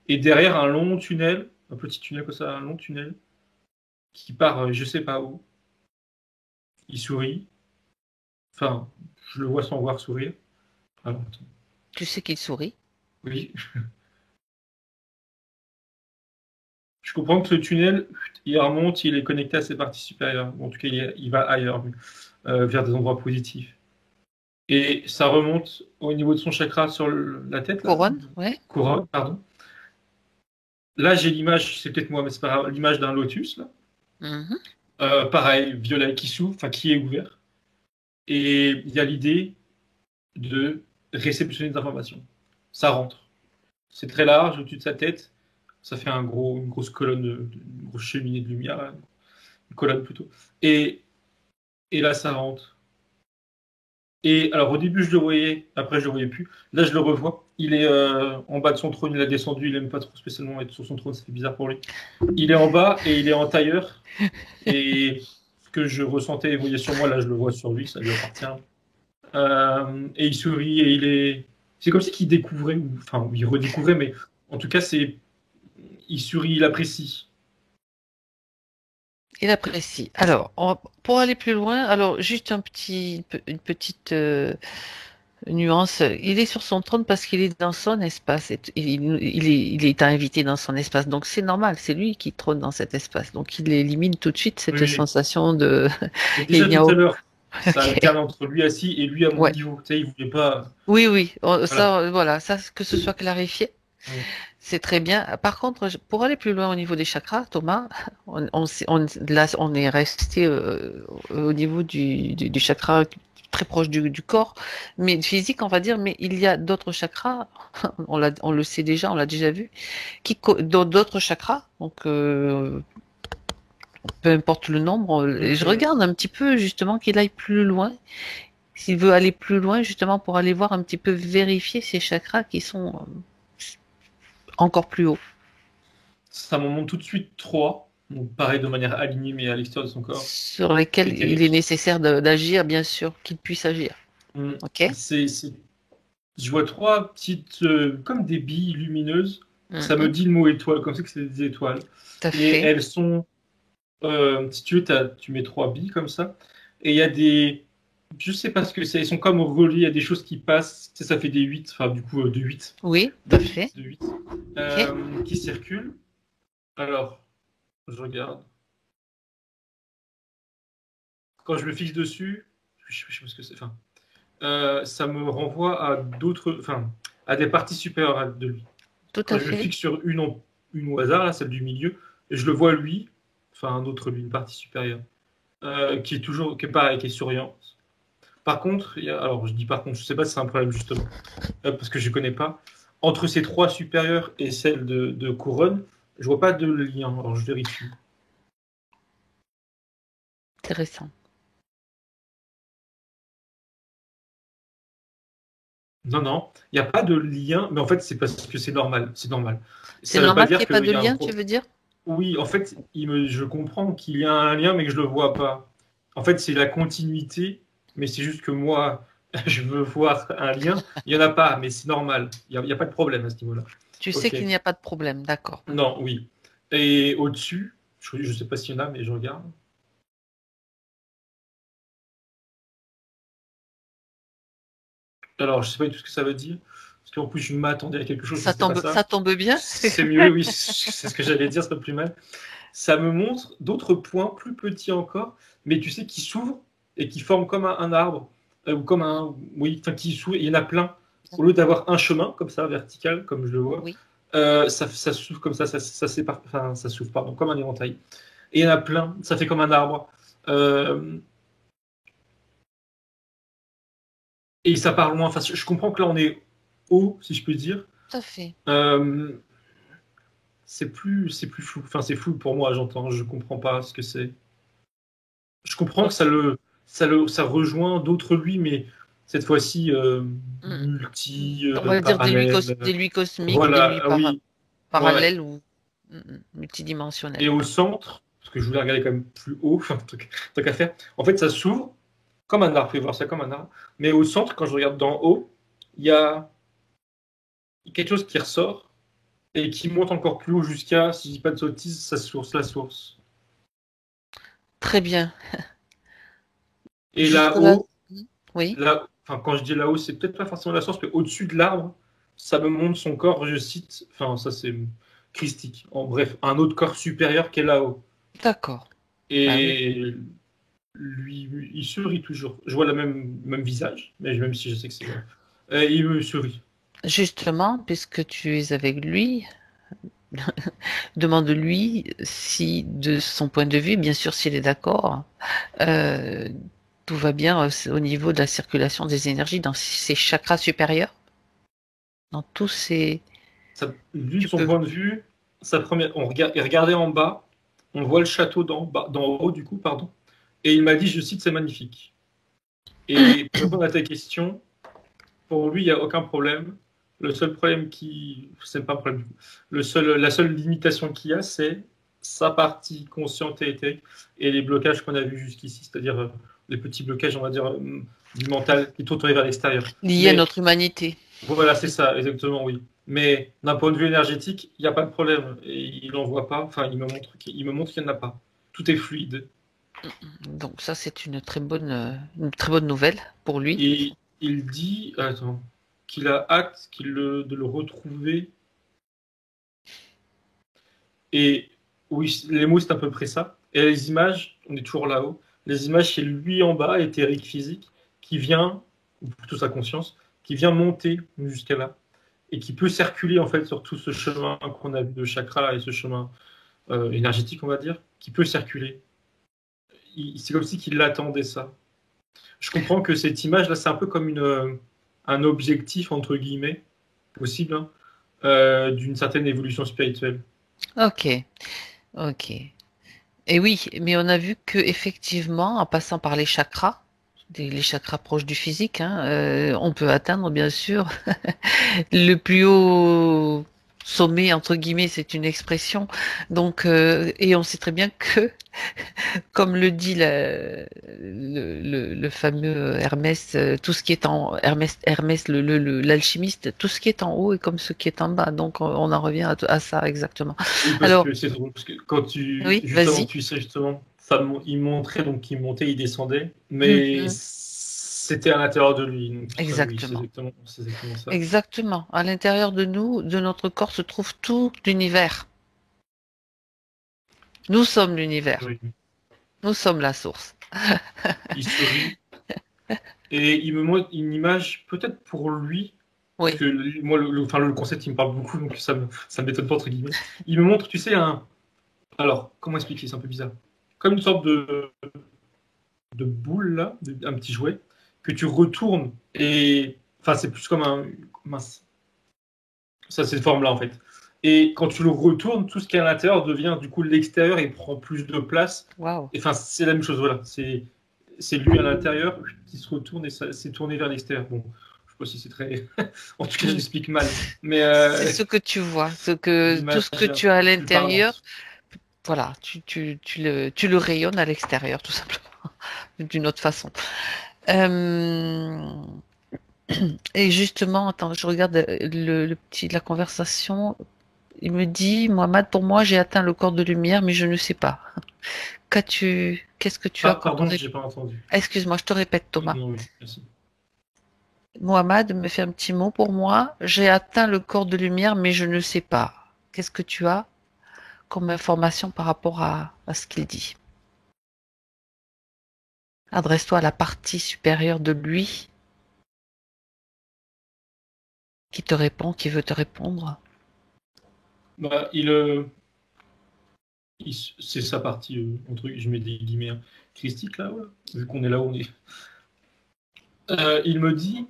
Et derrière, un long tunnel, un petit tunnel comme ça, un long tunnel, qui part je sais pas où. Il sourit. Enfin, je le vois sans voir sourire. Alors, attends. Tu sais qu'il sourit. Oui. Je comprends que le tunnel, il remonte, il est connecté à ses parties supérieures. En tout cas, il va ailleurs, vers des endroits positifs. Et ça remonte au niveau de son chakra sur la tête, là. Couronne, ouais. Couronne, pardon. Là, j'ai l'image, c'est peut-être moi, mais c'est pas grave, l'image d'un lotus, là. Mhm. Pareil, violet qui s'ouvre, enfin qui est ouvert. Et il y a l'idée de réceptionner des informations. Ça rentre. C'est très large au-dessus de sa tête. Ça fait une grosse colonne, une grosse cheminée de lumière, une colonne plutôt. Et, et là, ça rentre. Et alors au début, je le voyais, après, je le voyais plus. Là, je le revois. Il est en bas de son trône, il a descendu. Il aime pas trop spécialement être sur son trône, ça fait bizarre pour lui. Il est en bas et il est en tailleur. Et ce que je ressentais et voyais sur moi, là, je le vois sur lui, ça lui appartient. Et il sourit et il est. C'est comme si qu'il découvrait, ou enfin, il redécouvrait, mais en tout cas, il sourit, il apprécie. Il apprécie. Alors, pour aller plus loin, alors juste une petite nuance. Il est sur son trône parce qu'il est dans son espace. Il est invité dans son espace. Donc c'est normal, c'est lui qui trône dans cet espace. Donc il élimine tout de suite cette Oui. sensation de... Et Et il déjà n'y a tout à aucun... l'heure, ça Ok. alterne entre lui assis et lui à mon Ouais. niveau. Tu sais, il voulait pas. Oui, oui. Voilà. Ça, voilà, ça, que ce soit clarifié. Mm. C'est très bien. Par contre, pour aller plus loin au niveau des chakras, Thomas, là, on est resté au niveau du chakra très proche du corps, mais physique, on va dire. Mais il y a d'autres chakras, on le sait déjà, on l'a déjà vu, dans d'autres chakras. Donc, peu importe le nombre. Et je Mhm. regarde un petit peu justement qu'il aille plus loin. S'il veut aller plus loin, justement, pour aller voir un petit peu vérifier ces chakras qui sont encore plus hauts. Ça m'en montre tout de suite trois. Donc pareil de manière alignée mais à l'extérieur de son corps. Sur lesquels il est Éthérique. nécessaire d'agir, bien sûr, qu'il puisse agir. Mm. Ok? Je vois trois petites, comme des billes lumineuses. Ça me Mhm. dit le mot étoile, comme ça que c'est des étoiles. Tout à Et fait. elles sont, si tu veux, tu mets trois billes comme ça. Et il y a des, je sais pas ce que c'est, elles sont comme reliées à des choses qui passent. Tu sais, ça fait des 8, enfin du coup de 8, Oui, tout des à billes fait. de 8, Ok. qui circulent. Alors, je regarde. Quand je me fixe dessus, je sais pas ce que c'est. Enfin, ça me renvoie à d'autres, enfin, à des parties supérieures de lui. Tout Quand à je me fait. fixe sur une au hasard, là, celle du milieu, je le vois lui, enfin un autre lui, une partie supérieure, qui est pareil, qui est souriante. Par contre, alors je dis par contre, je sais pas si c'est un problème justement, parce que je connais pas. Entre ces trois supérieures et celle de couronne, je vois pas de lien. Alors je vérifie. Intéressant. Non, non, il n'y a pas de lien, mais en fait c'est parce que c'est normal, c'est normal. C'est Ça veut pas normal qu'il n'y dire ait pas qu'il de y a un lien, tu pro. veux dire? Oui, en fait, je comprends qu'il y a un lien, mais que je le vois pas. En fait, c'est la continuité, mais c'est juste que moi, je veux voir un lien. Il y en a pas, mais c'est normal. Il y a pas de problème à ce niveau-là. Tu sais Ok. qu'il n'y a pas de problème, d'accord. Non, oui. Et au-dessus, je sais pas s'il y en a, mais je regarde. Alors, je sais pas du tout ce que ça veut dire, parce qu'en plus, je m'attendais à quelque chose, mais c'était pas Ça ça. tombe bien? C'est mieux, oui, c'est ce que j'allais dire, c'est pas plus mal. Ça me montre d'autres points plus petits encore, mais tu sais, qui s'ouvrent et qui forment comme un arbre, ou comme un. Oui, enfin, qui s'ouvrent, il y en a plein. Au lieu d'avoir un chemin, comme ça, vertical, comme je le vois, Oui. ça s'ouvre comme ça sépare, enfin, ça s'ouvre, pardon, comme un éventail. Et il y en a plein, ça fait comme un arbre. Euh, et ça part loin. Enfin, je comprends que là, on est haut, si je peux dire. Tout à fait. Euh, c'est plus flou. Enfin, c'est flou pour moi, j'entends. Je comprends pas ce que c'est. Je comprends que Donc, ça rejoint d'autres lui, mais cette fois-ci mm, on va dire parallèle. des lui cosmiques, des Voilà, lui ah oui, ouais. parallèles ou Et multidimensionnels. au centre, parce que je voulais regarder quand même plus haut, enfin, truc à faire. En fait, ça s'ouvre comme un arbre, vous pouvez voir ça comme un arbre. Mais au centre, quand je regarde d'en haut, il y a quelque chose qui ressort et qui monte encore plus haut jusqu'à, si je dis pas de sottises, la source. Très bien. Et Jusque-là, là-haut, oui. enfin, quand je dis là-haut, c'est peut-être pas forcément la source, mais au-dessus de l'arbre, ça me montre son corps, je cite, enfin, ça c'est christique. En bref, un autre corps supérieur qui est là-haut. D'accord. Bah oui. Et lui, il sourit toujours. Je vois le même visage, mais même si je sais que c'est vrai. Il me sourit. Justement, puisque tu es avec lui, demande-lui si, de son point de vue, bien sûr, s'il est d'accord, euh, tout va bien au niveau de la circulation des énergies dans ses chakras supérieurs, dans tous ces... Lui, de Tu son peux. point de vue, il regardait en bas, on voit le château d'en haut, du coup, pardon. Et il m'a dit, je cite, c'est magnifique. Et pour répondre à ta question, pour lui, il n'y a aucun problème. Le seul problème c'est pas un problème du coup. La seule limitation qu'il y a, c'est sa partie consciente et éthérique et les blocages qu'on a vus jusqu'ici, c'est-à-dire les petits blocages, on va dire, du mental qui est tourné vers l'extérieur. Lié à Mais notre humanité. voilà, c'est ça, exactement, oui. Mais d'un point de vue énergétique, il n'y a pas de problème. Et il n'en voit pas, enfin, il me montre qu'il n'y en a pas. tout est fluide. Donc ça, c'est une très bonne nouvelle pour lui. Et il dit, attends, qu'il a hâte de le retrouver. Et oui, les mots, c'est à peu près ça. Et les images, on est toujours là-haut. Les images, c'est lui en bas, éthérique physique, qui vient, ou plutôt sa conscience, qui vient monter jusqu'à là, et qui peut circuler en fait sur tout ce chemin qu'on a vu de chakra et ce chemin énergétique, on va dire, qui peut circuler. C'est comme si qu'il attendait ça. Je comprends que cette image-là, c'est un peu comme un objectif, entre guillemets, possible, hein, d'une certaine évolution spirituelle. Ok, ok. Et oui, mais on a vu que effectivement, en passant par les chakras, les chakras proches du physique, hein, on peut atteindre bien sûr le plus haut sommet entre guillemets, c'est une expression. Donc, et on sait très bien que, comme le dit le fameux Hermès, tout ce qui est en Hermès, l'alchimiste, tout ce qui est en haut est comme ce qui est en bas. Donc, on en revient à ça exactement. Oui, parce Alors, que c'est drôle, parce que quand oui, justement, vas-y. tu sais justement, il montrait donc qu'il montait, il descendait, mais c'était à l'intérieur de lui. Donc, ça, oui, Exactement. c'est exactement ça. Exactement. À l'intérieur de nous, de notre corps, se trouve tout l'univers. Nous sommes l'univers. Oui. Nous sommes la source. Il sourit et il me montre une image, peut-être pour lui, parce Oui. que moi, enfin, le concept, il me parle beaucoup, donc ça m'étonne pas, entre guillemets. Il me montre, tu sais, alors, comment expliquer, c'est un peu bizarre. Comme une sorte de boule, là, un petit jouet, que tu retournes et. Enfin, c'est plus comme un. Mince. Ça, cette forme-là, en fait. Et quand tu le retournes, tout ce qui est à l'intérieur devient du coup l'extérieur et prend plus de place. Waouh. Enfin, c'est la même chose, voilà. C'est lui à l'intérieur qui se retourne et ça s'est tourné vers l'extérieur. Bon, je sais pas si c'est très. En tout cas, je l'explique mal. Mais C'est ce que tu vois, tout l'image ce que est un tu as à peu plus l'intérieur, parlante. voilà, tu le rayonnes à l'extérieur, tout simplement, d'une autre façon. Euh, Et justement, attends, je regarde la conversation. Il me dit, Mohamed, pour moi, j'ai atteint le corps de lumière, mais je ne sais pas. Qu'est-ce que tu as comme Pardon, réponse? j'ai pas entendu. Excuse-moi, je te répète, Thomas. Non, oui, merci. Mohamed me fait un petit mot pour moi. J'ai atteint le corps de lumière, mais je ne sais pas. Qu'est-ce que tu as comme information par rapport à ce qu'il dit? Adresse-toi à la partie supérieure de lui qui te répond, qui veut te répondre. Bah, c'est sa partie, entre, je mets des guillemets, hein, christique, là, ouais, vu qu'on est là où on est. Il me dit,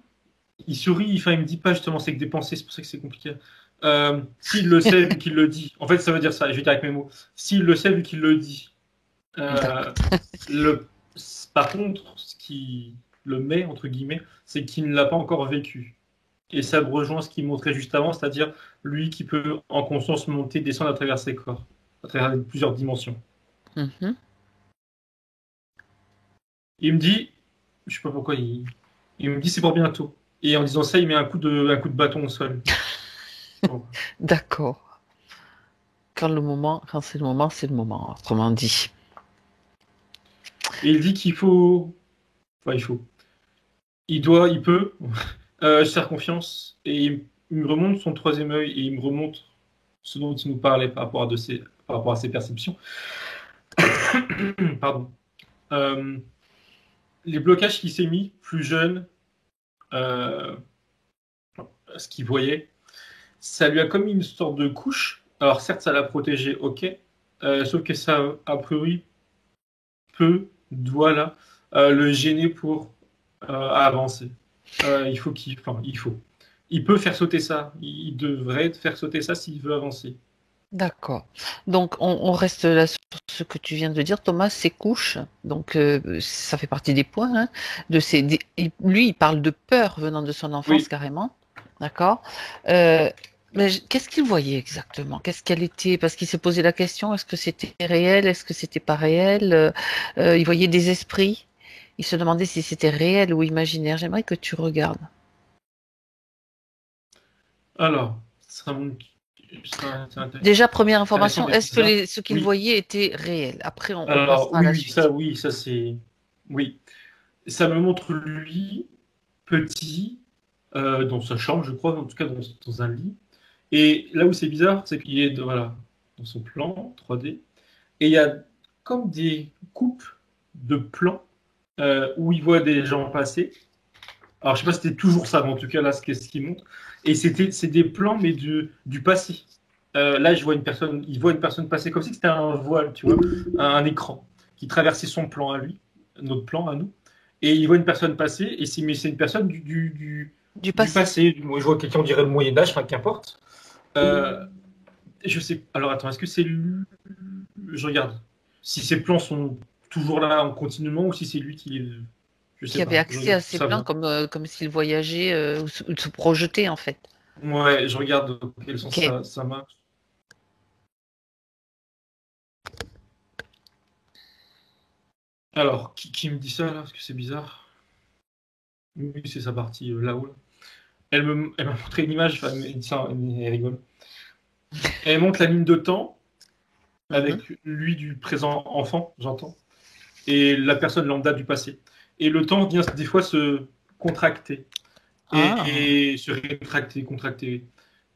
il sourit, enfin, il me dit pas justement, c'est que des pensées, c'est pour ça que c'est compliqué. S'il le sait, vu qu'il le dit, en fait, ça veut dire ça, je vais dire avec mes mots. S'il le sait, vu qu'il le dit, D'accord. euh, le, par contre, ce qui le met, entre guillemets, c'est qu'il ne l'a pas encore vécu. Et ça rejoint ce qu'il montrait juste avant, c'est-à-dire lui qui peut en conscience monter, descendre à travers ses corps, à travers plusieurs dimensions. Mhm. Il me dit, je sais pas pourquoi, il me dit c'est pour bientôt. Et en disant ça, il met un coup de bâton au sol. Bon. D'accord. Quand c'est le moment, c'est le moment, autrement dit. Et il dit qu'il faut, enfin il faut, il peut se faire confiance. Et il me remonte son troisième œil et il me remonte ce dont il nous parlait par rapport à ses perceptions. Pardon. Euh, les blocages qu'il s'est mis plus jeune, euh, ce qu'il voyait, ça lui a comme mis une sorte de couche. Alors certes, ça l'a protégé, ok, sauf que ça, a priori, doit là, le gêner pour avancer. Il peut faire sauter ça. Il devrait faire sauter ça s'il veut avancer. D'accord. Donc, on reste là sur ce que tu viens de dire, Thomas, ces couches. Donc, ça fait partie des points. Hein, lui, il parle de peur venant de son enfance, Oui. carrément. D'accord. Mais qu'est-ce qu'il voyait exactement? Qu'est-ce qu'elle était? Parce qu'il s'est posé la question, est-ce que c'était réel? Est-ce que c'était pas réel? Il voyait des esprits. Il se demandait si c'était réel ou imaginaire. J'aimerais que tu regardes. Alors, Déjà, première information, intéressant, est-ce que ça. ce qu'il Oui. voyait était réel? Après, on Alors, passera à la suite. oui, ça c'est. Oui. Ça me montre lui, petit, dans sa chambre, je crois, en tout cas dans un lit. Et là où c'est bizarre, c'est qu'il est voilà, dans son plan 3D. Et il y a comme des coupes de plans où il voit des gens passer. Alors, je sais pas si c'était toujours ça, mais en tout cas, là, c'est ce qu'il montre. Et c'est des plans, mais du passé. Là, il voit une personne passer comme si c'était un voile, tu vois, un écran qui traversait son plan à lui, notre plan à nous. Et il voit une personne passer, mais c'est une personne Du du passé. passé. Je vois quelqu'un, on dirait le Moyen-Âge, enfin, qu'importe. Je sais. Alors, attends, est-ce que c'est lui? Je regarde. Si ces plans sont toujours là en continuellement ou si c'est lui qui les. Je Qui sais avait pas. Je accès à regarde ces ça plans bien. comme s'il voyageait ou se projetait, en fait. Ouais, je regarde dans quel sens Ok. ça marche. Alors, qui me dit ça là? Parce que c'est bizarre. Oui, c'est sa partie là-haut. Là. Elle m'a montré une image, enfin, elle dit ça, elle rigole. Elle montre la ligne de temps avec Mhm. lui du présent enfant, j'entends, et la personne lambda du passé. Et le temps vient des fois se contracter Ah, et se rétracter, contracter.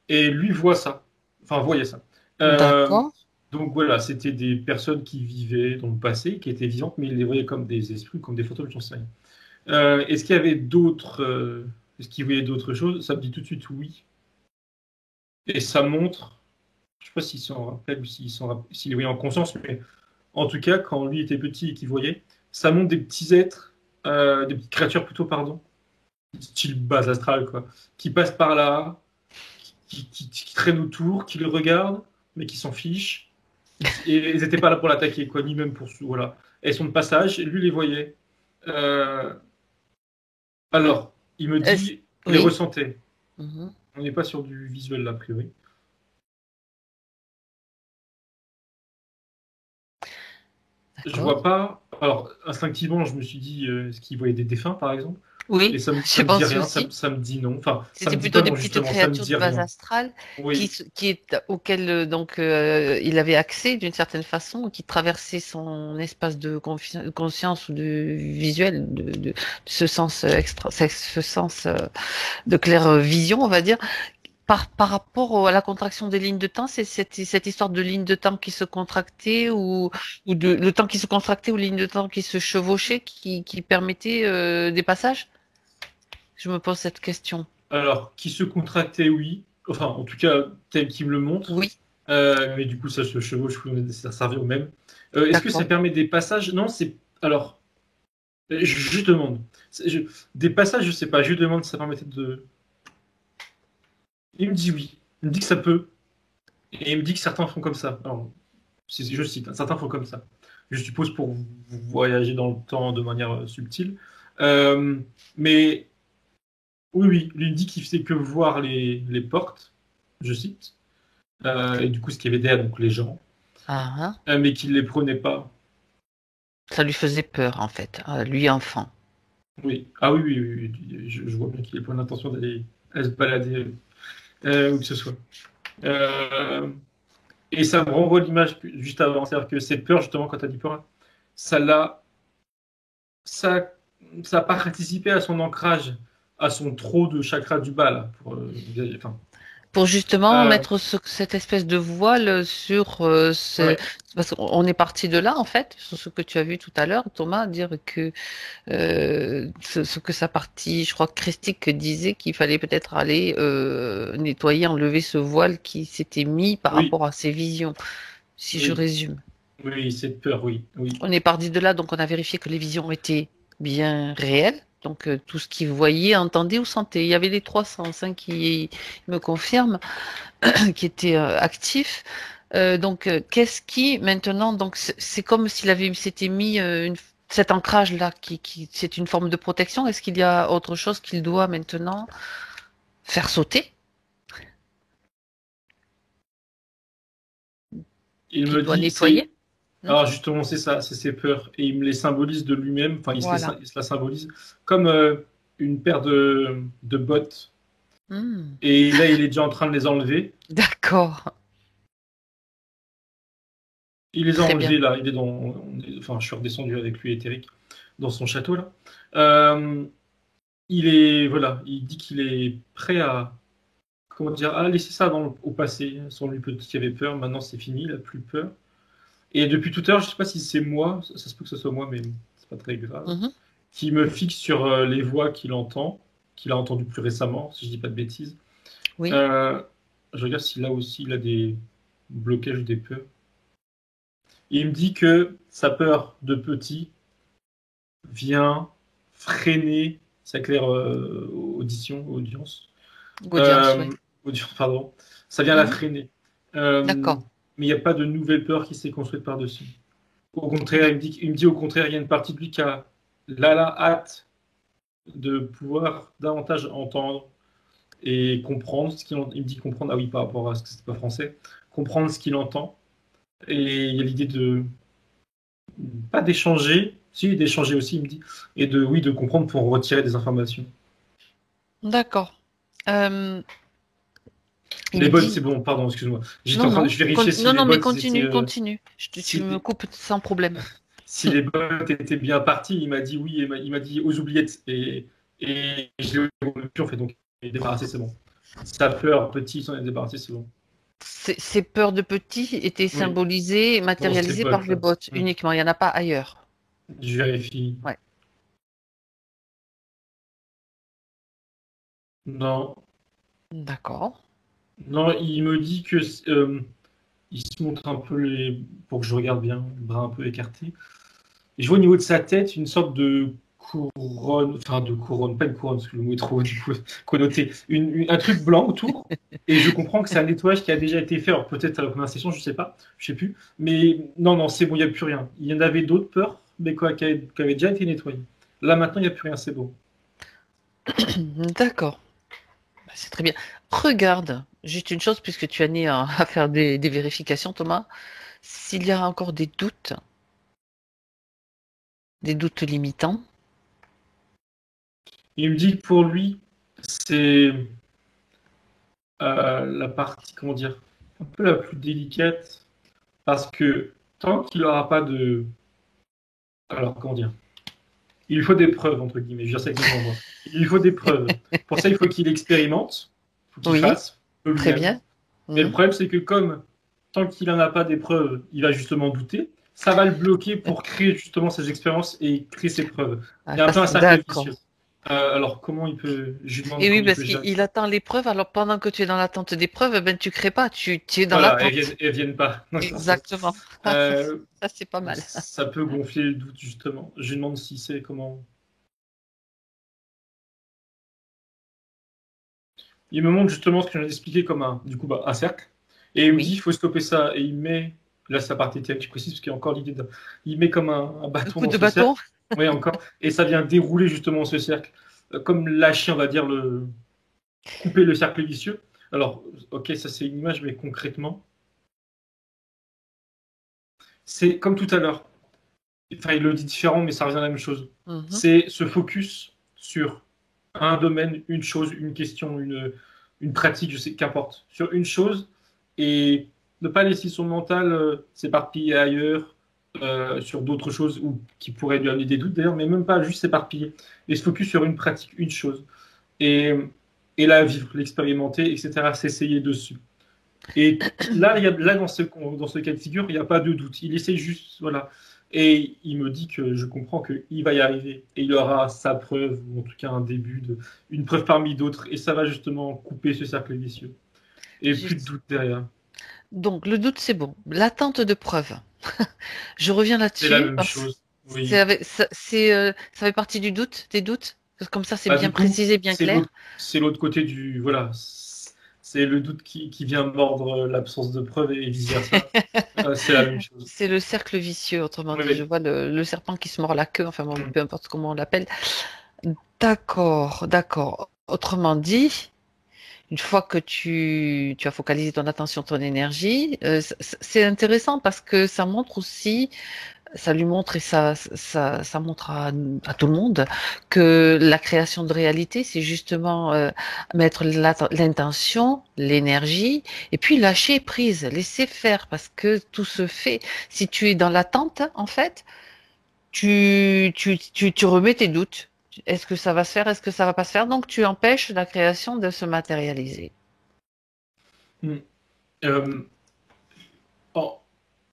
Et lui voit ça, enfin voyait ça. Euh, d'accord. donc voilà, c'était des personnes qui vivaient dans le passé, qui étaient vivantes, mais il les voyait comme des esprits, comme des fantômes, j'en sais rien. Est-ce qu'il y avait d'autres, est-ce qu'il voyait d'autres choses? Ça me dit tout de suite oui. Et ça montre, je ne sais pas s'il s'en rappelle ou s'il les voyait en conscience, mais en tout cas, quand lui était petit et qu'il voyait, ça montre des petits êtres, des petites créatures plutôt, pardon, style base astrale, quoi, qui passent par là, qui traînent autour, qui le regardent, mais qui s'en fichent. Et ils n'étaient pas là pour l'attaquer, quoi, ni même pour. Voilà. Elles sont de passage, et lui les voyait. Euh, alors, il me Est-ce- dit, il les Oui. ressentait. Mhm. On n'est pas sur du visuel, là, a priori. Je D'accord. vois pas. Alors, instinctivement, je me suis dit, est-ce qu'il voyait des défunts, par exemple? Et Oui, ça j'ai me dit pensé rien, aussi. ça me dit non. Enfin, ça C'était me dit plutôt pas des non, petites justement, ça me créatures dit de base rien. astrale Oui, auxquelles donc il avait accès d'une certaine façon, qui traversaient son espace de conscience ou de visuel, de ce sens ce sens de claire vision, on va dire. Par rapport à la contraction des lignes de temps, c'est cette histoire de lignes de temps qui se contractaient ou de le temps qui se contractait ou lignes de temps qui se chevauchaient qui permettaient des passages? Je me pose cette question. alors, qui se contractait, oui. Enfin, en tout cas, tel qu'il me le montre. Oui, Mais du coup, ça se chevauche, ça revient au même. Est-ce que ça d'accord. permet des passages? Non, c'est. Alors, je demande. Des passages, je sais pas. Je demande si ça permettait de. Il me dit oui. Il me dit que ça peut. Et il me dit que certains font comme ça. Alors, je cite, hein, certains font comme ça. Je suppose pour voyager dans le temps de manière subtile. Euh, mais oui, lui il me dit qu'il faisait que voir les portes, je cite. Et du coup, ce qu'il y avait derrière, donc les gens. Ah, ah. Mais qu'il les prenait pas. Ça lui faisait peur, en fait, lui enfant. Oui. Ah oui. Je vois bien qu'il n'a pas l'intention d'aller se balader où que ce soit. Euh, et ça me renvoie l'image juste avant, c'est-à-dire que cette peur, justement, quand tu as dit peur, ça l'a, ça, ça a participé à son ancrage, à son trop de chakra du bas, là, enfin, Pour justement euh, mettre cette espèce de voile sur ouais, parce qu'on est parti de là, en fait, sur ce que tu as vu tout à l'heure, Thomas, dire que ce que sa partie, je crois que Christique disait qu'il fallait peut-être aller nettoyer, enlever ce voile qui s'était mis par oui, rapport à ses visions, si je oui, résume. oui, cette peur, oui, On est parti de là, donc on a vérifié que les visions étaient bien réelles. Donc tout ce qu'il voyait, entendait ou sentait. Il y avait les trois sens qui me confirment, qui étaient actifs. Donc qu'est-ce qui maintenant, donc c'est comme s'il avait s'était mis cet ancrage là, c'est une forme de protection. Est-ce qu'il y a autre chose qu'il doit maintenant faire sauter, Il qu'il me doit dit, nettoyer? Hmm. alors justement, c'est ça, c'est ses peurs, et il me les symbolise de lui-même, enfin, Voilà. il se la symbolise comme une paire de bottes Et là, il est déjà en train de les enlever. D'accord. Il les a Très bien. enlevés là. Il est enfin, je suis redescendu avec lui, Éthéric, dans son château là. Il dit qu'il est prêt à, comment dire, à laisser ça au passé. Sans lui, peut-être qu'il avait peur. Maintenant, c'est fini. Il a plus peur. Et depuis tout à l'heure, je sais pas si c'est moi. Ça se peut que ce soit moi, mais c'est pas très grave. Mhm. Qui me fixe sur les voix qu'il entend, qu'il a entendues plus récemment, si je dis pas de bêtises. Oui. Je regarde si là aussi il a des blocages ou des peurs. Et il me dit que sa peur de petit vient freiner sa claire audience. Audience, oui. Audience, pardon. Ça vient la freiner. D'accord. Mais il n'y a pas de nouvelle peur qui s'est construite par-dessus. Au contraire, il me dit au contraire, il y a une partie de lui qui a la hâte de pouvoir davantage entendre et comprendre ce qu'il entend. Il me dit comprendre, ah oui, par rapport à ce que c'est pas français, comprendre ce qu'il entend. Et il y a l'idée de pas d'échanger, si d'échanger aussi, il me dit, et de comprendre pour retirer des informations. D'accord. Les bots, c'est bon, pardon, excuse-moi. J'étais en train de vérifier si les bots mais continue. si Tu me coupes sans problème. Si les bots étaient bien partis, il m'a dit oui, il m'a dit aux oubliettes et je l'ai en fait, donc il est débarrassé, c'est bon. Sa peur petit, il s'en est débarrassé, c'est bon. Ces peurs de petits étaient symbolisées, matérialisées par les bots uniquement. Il n'y en a pas ailleurs. Je vérifie. Ouais. Non. D'accord. Non, il me dit que il se montre un peu pour que je regarde bien, le bras un peu écarté. Et je vois au niveau de sa tête une sorte de couronne, pas une couronne, parce que le mot est trop du coup, connoté, un truc blanc autour. Et je comprends que c'est un nettoyage qui a déjà été fait. Alors peut-être à la première session, je sais plus. Mais non, c'est bon, il n'y a plus rien. Il y en avait d'autres peurs, mais qui avaient déjà été nettoyées. Là maintenant, il n'y a plus rien, c'est bon. D'accord. C'est très bien. Regarde, juste une chose, puisque tu as né à faire des vérifications, Thomas. S'il y a encore des doutes limitants. Il me dit que pour lui, c'est la partie, comment dire, un peu la plus délicate, parce que tant qu'il n'aura pas de... Alors, comment dire, il lui faut des preuves, entre guillemets, je veux dire ça exactement. Il lui faut des preuves. Pour ça, il faut qu'il expérimente, il faut qu'il fasse. Très bien. Mais le problème, c'est que tant qu'il n'en a pas des preuves, il va justement douter. Ça va le bloquer pour créer justement ses expériences et créer ses preuves. Il y a un peu un cercle vicieux. Alors, comment il peut... Et oui, parce qu'il attend les preuves. Alors, pendant que tu es dans l'attente des preuves, ben, tu crées pas. Tu es dans l'attente. Elles viennent pas. Exactement. Ça, c'est pas mal. Ça peut gonfler le doute, justement. Je lui demande si c'est comment... Il me montre justement ce que je viens d'expliquer comme un cercle. Et il me dit, il faut stopper ça. Et il met... Là, c'est la partie théorique précise, parce qu'il y a encore l'idée de... Il met comme un bâton dans ce cercle. Oui, encore. Et ça vient dérouler justement ce cercle. Comme lâcher, on va dire, couper le cercle vicieux. Alors, ok, ça c'est une image, mais concrètement, c'est comme tout à l'heure. Enfin, il le dit différent, mais ça revient à la même chose. C'est se focus sur un domaine, une chose, une question, une pratique, je sais, qu'importe, sur une chose, et ne pas laisser son mental s'éparpiller ailleurs, sur d'autres choses ou qui pourraient lui amener des doutes d'ailleurs, mais même pas juste s'éparpiller, et se focus sur une pratique, une chose, et la vivre, l'expérimenter, etc., s'essayer dessus. Et là, dans ce cas de figure, il n'y a pas de doute. Il essaie juste, voilà. Et il me dit que je comprends qu'il va y arriver. Et il aura sa preuve, ou en tout cas un début, une preuve parmi d'autres. Et ça va justement couper ce cercle vicieux. Et plus de doute derrière. Donc, le doute, c'est bon. L'attente de preuves. Je reviens là-dessus. C'est la même chose. Oui. Ça fait partie du doute, des doutes. Comme ça, c'est bien précisé, bien clair. C'est l'autre côté du... Voilà. C'est le doute qui vient mordre l'absence de preuves et vice-versa. C'est la même chose. C'est le cercle vicieux, autrement dit. Je vois le serpent qui se mord la queue, enfin, peu importe comment on l'appelle. D'accord. Autrement dit, une fois que tu as focalisé ton attention, ton énergie, c'est intéressant parce que ça montre aussi ça lui montre et ça montre à tout le monde que la création de réalité, c'est justement mettre l'intention, l'énergie, et puis lâcher prise, laisser faire, parce que tout se fait. Si tu es dans l'attente, en fait, tu remets tes doutes. Est-ce que ça va se faire? Est-ce que ça va pas se faire? Donc tu empêches la création de se matérialiser. Hmm. Euh, en,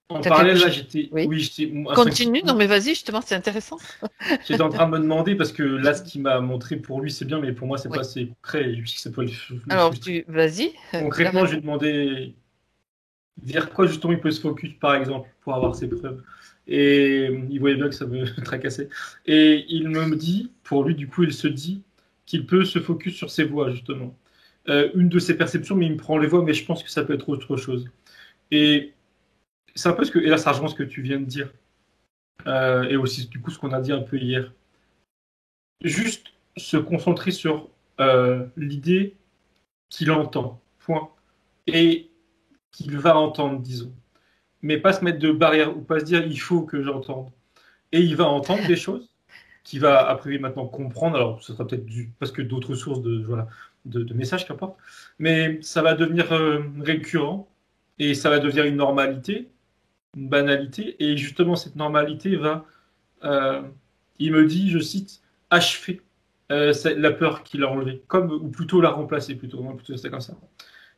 en T'as parallèle, quelque là, chose? Oui. j'étais un petit Continue. coup. Non, mais vas-y, justement, c'est intéressant. J'étais en train de me demander parce que là, ce qu'il m'a montré pour lui, c'est bien, mais pour moi, c'est pas Oui. assez concret. Et je sais que ça peut le Alors, frustrer. vas-y, Concrètement, je lui ai carrément. demandé vers quoi justement il peut se focus, par exemple, pour avoir ses preuves. Et il voyait bien que ça me tracassait. Et il me dit, pour lui, du coup, il se dit qu'il peut se focus sur ses voix, justement. Une de ses perceptions, mais il me prend les voix, mais je pense que ça peut être autre chose. Et c'est un peu ce que, et là, ça rejoint ce que tu viens de dire. Et aussi, du coup, ce qu'on a dit un peu hier. Juste se concentrer sur l'idée qu'il entend, point. Et qu'il va entendre, disons. Mais pas se mettre de barrière ou pas se dire il faut que j'entende. Et il va entendre des choses qu'il va après maintenant comprendre. Alors, ce sera peut-être parce que d'autres sources voilà, de messages, qu'importe. Mais ça va devenir récurrent et ça va devenir une normalité, une banalité. Et justement, cette normalité va, euh, il me dit, je cite, achever la peur qu'il a enlevée, comme, ou plutôt la remplacer, plutôt c'est comme ça.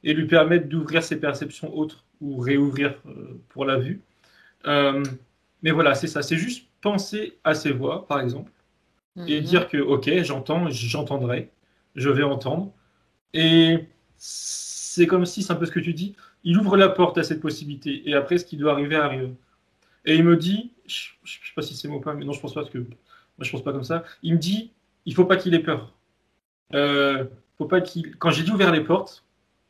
Et lui permettre d'ouvrir ses perceptions autres ou réouvrir pour la vue. Euh, mais voilà, c'est ça. C'est juste penser à ses voix, par exemple, et Mhm. dire que, ok, j'entends, j'entendrai, je vais entendre. Et c'est comme si, c'est un peu ce que tu dis, il ouvre la porte à cette possibilité. Et après, ce qui doit arriver arrive. Et il me dit, je sais pas si c'est mot ou pas, mais non, je pense pas, parce que moi, je pense pas comme ça. Il me dit, il faut pas qu'il ait peur. Faut pas qu'il. Quand j'ai dit ouvert les portes,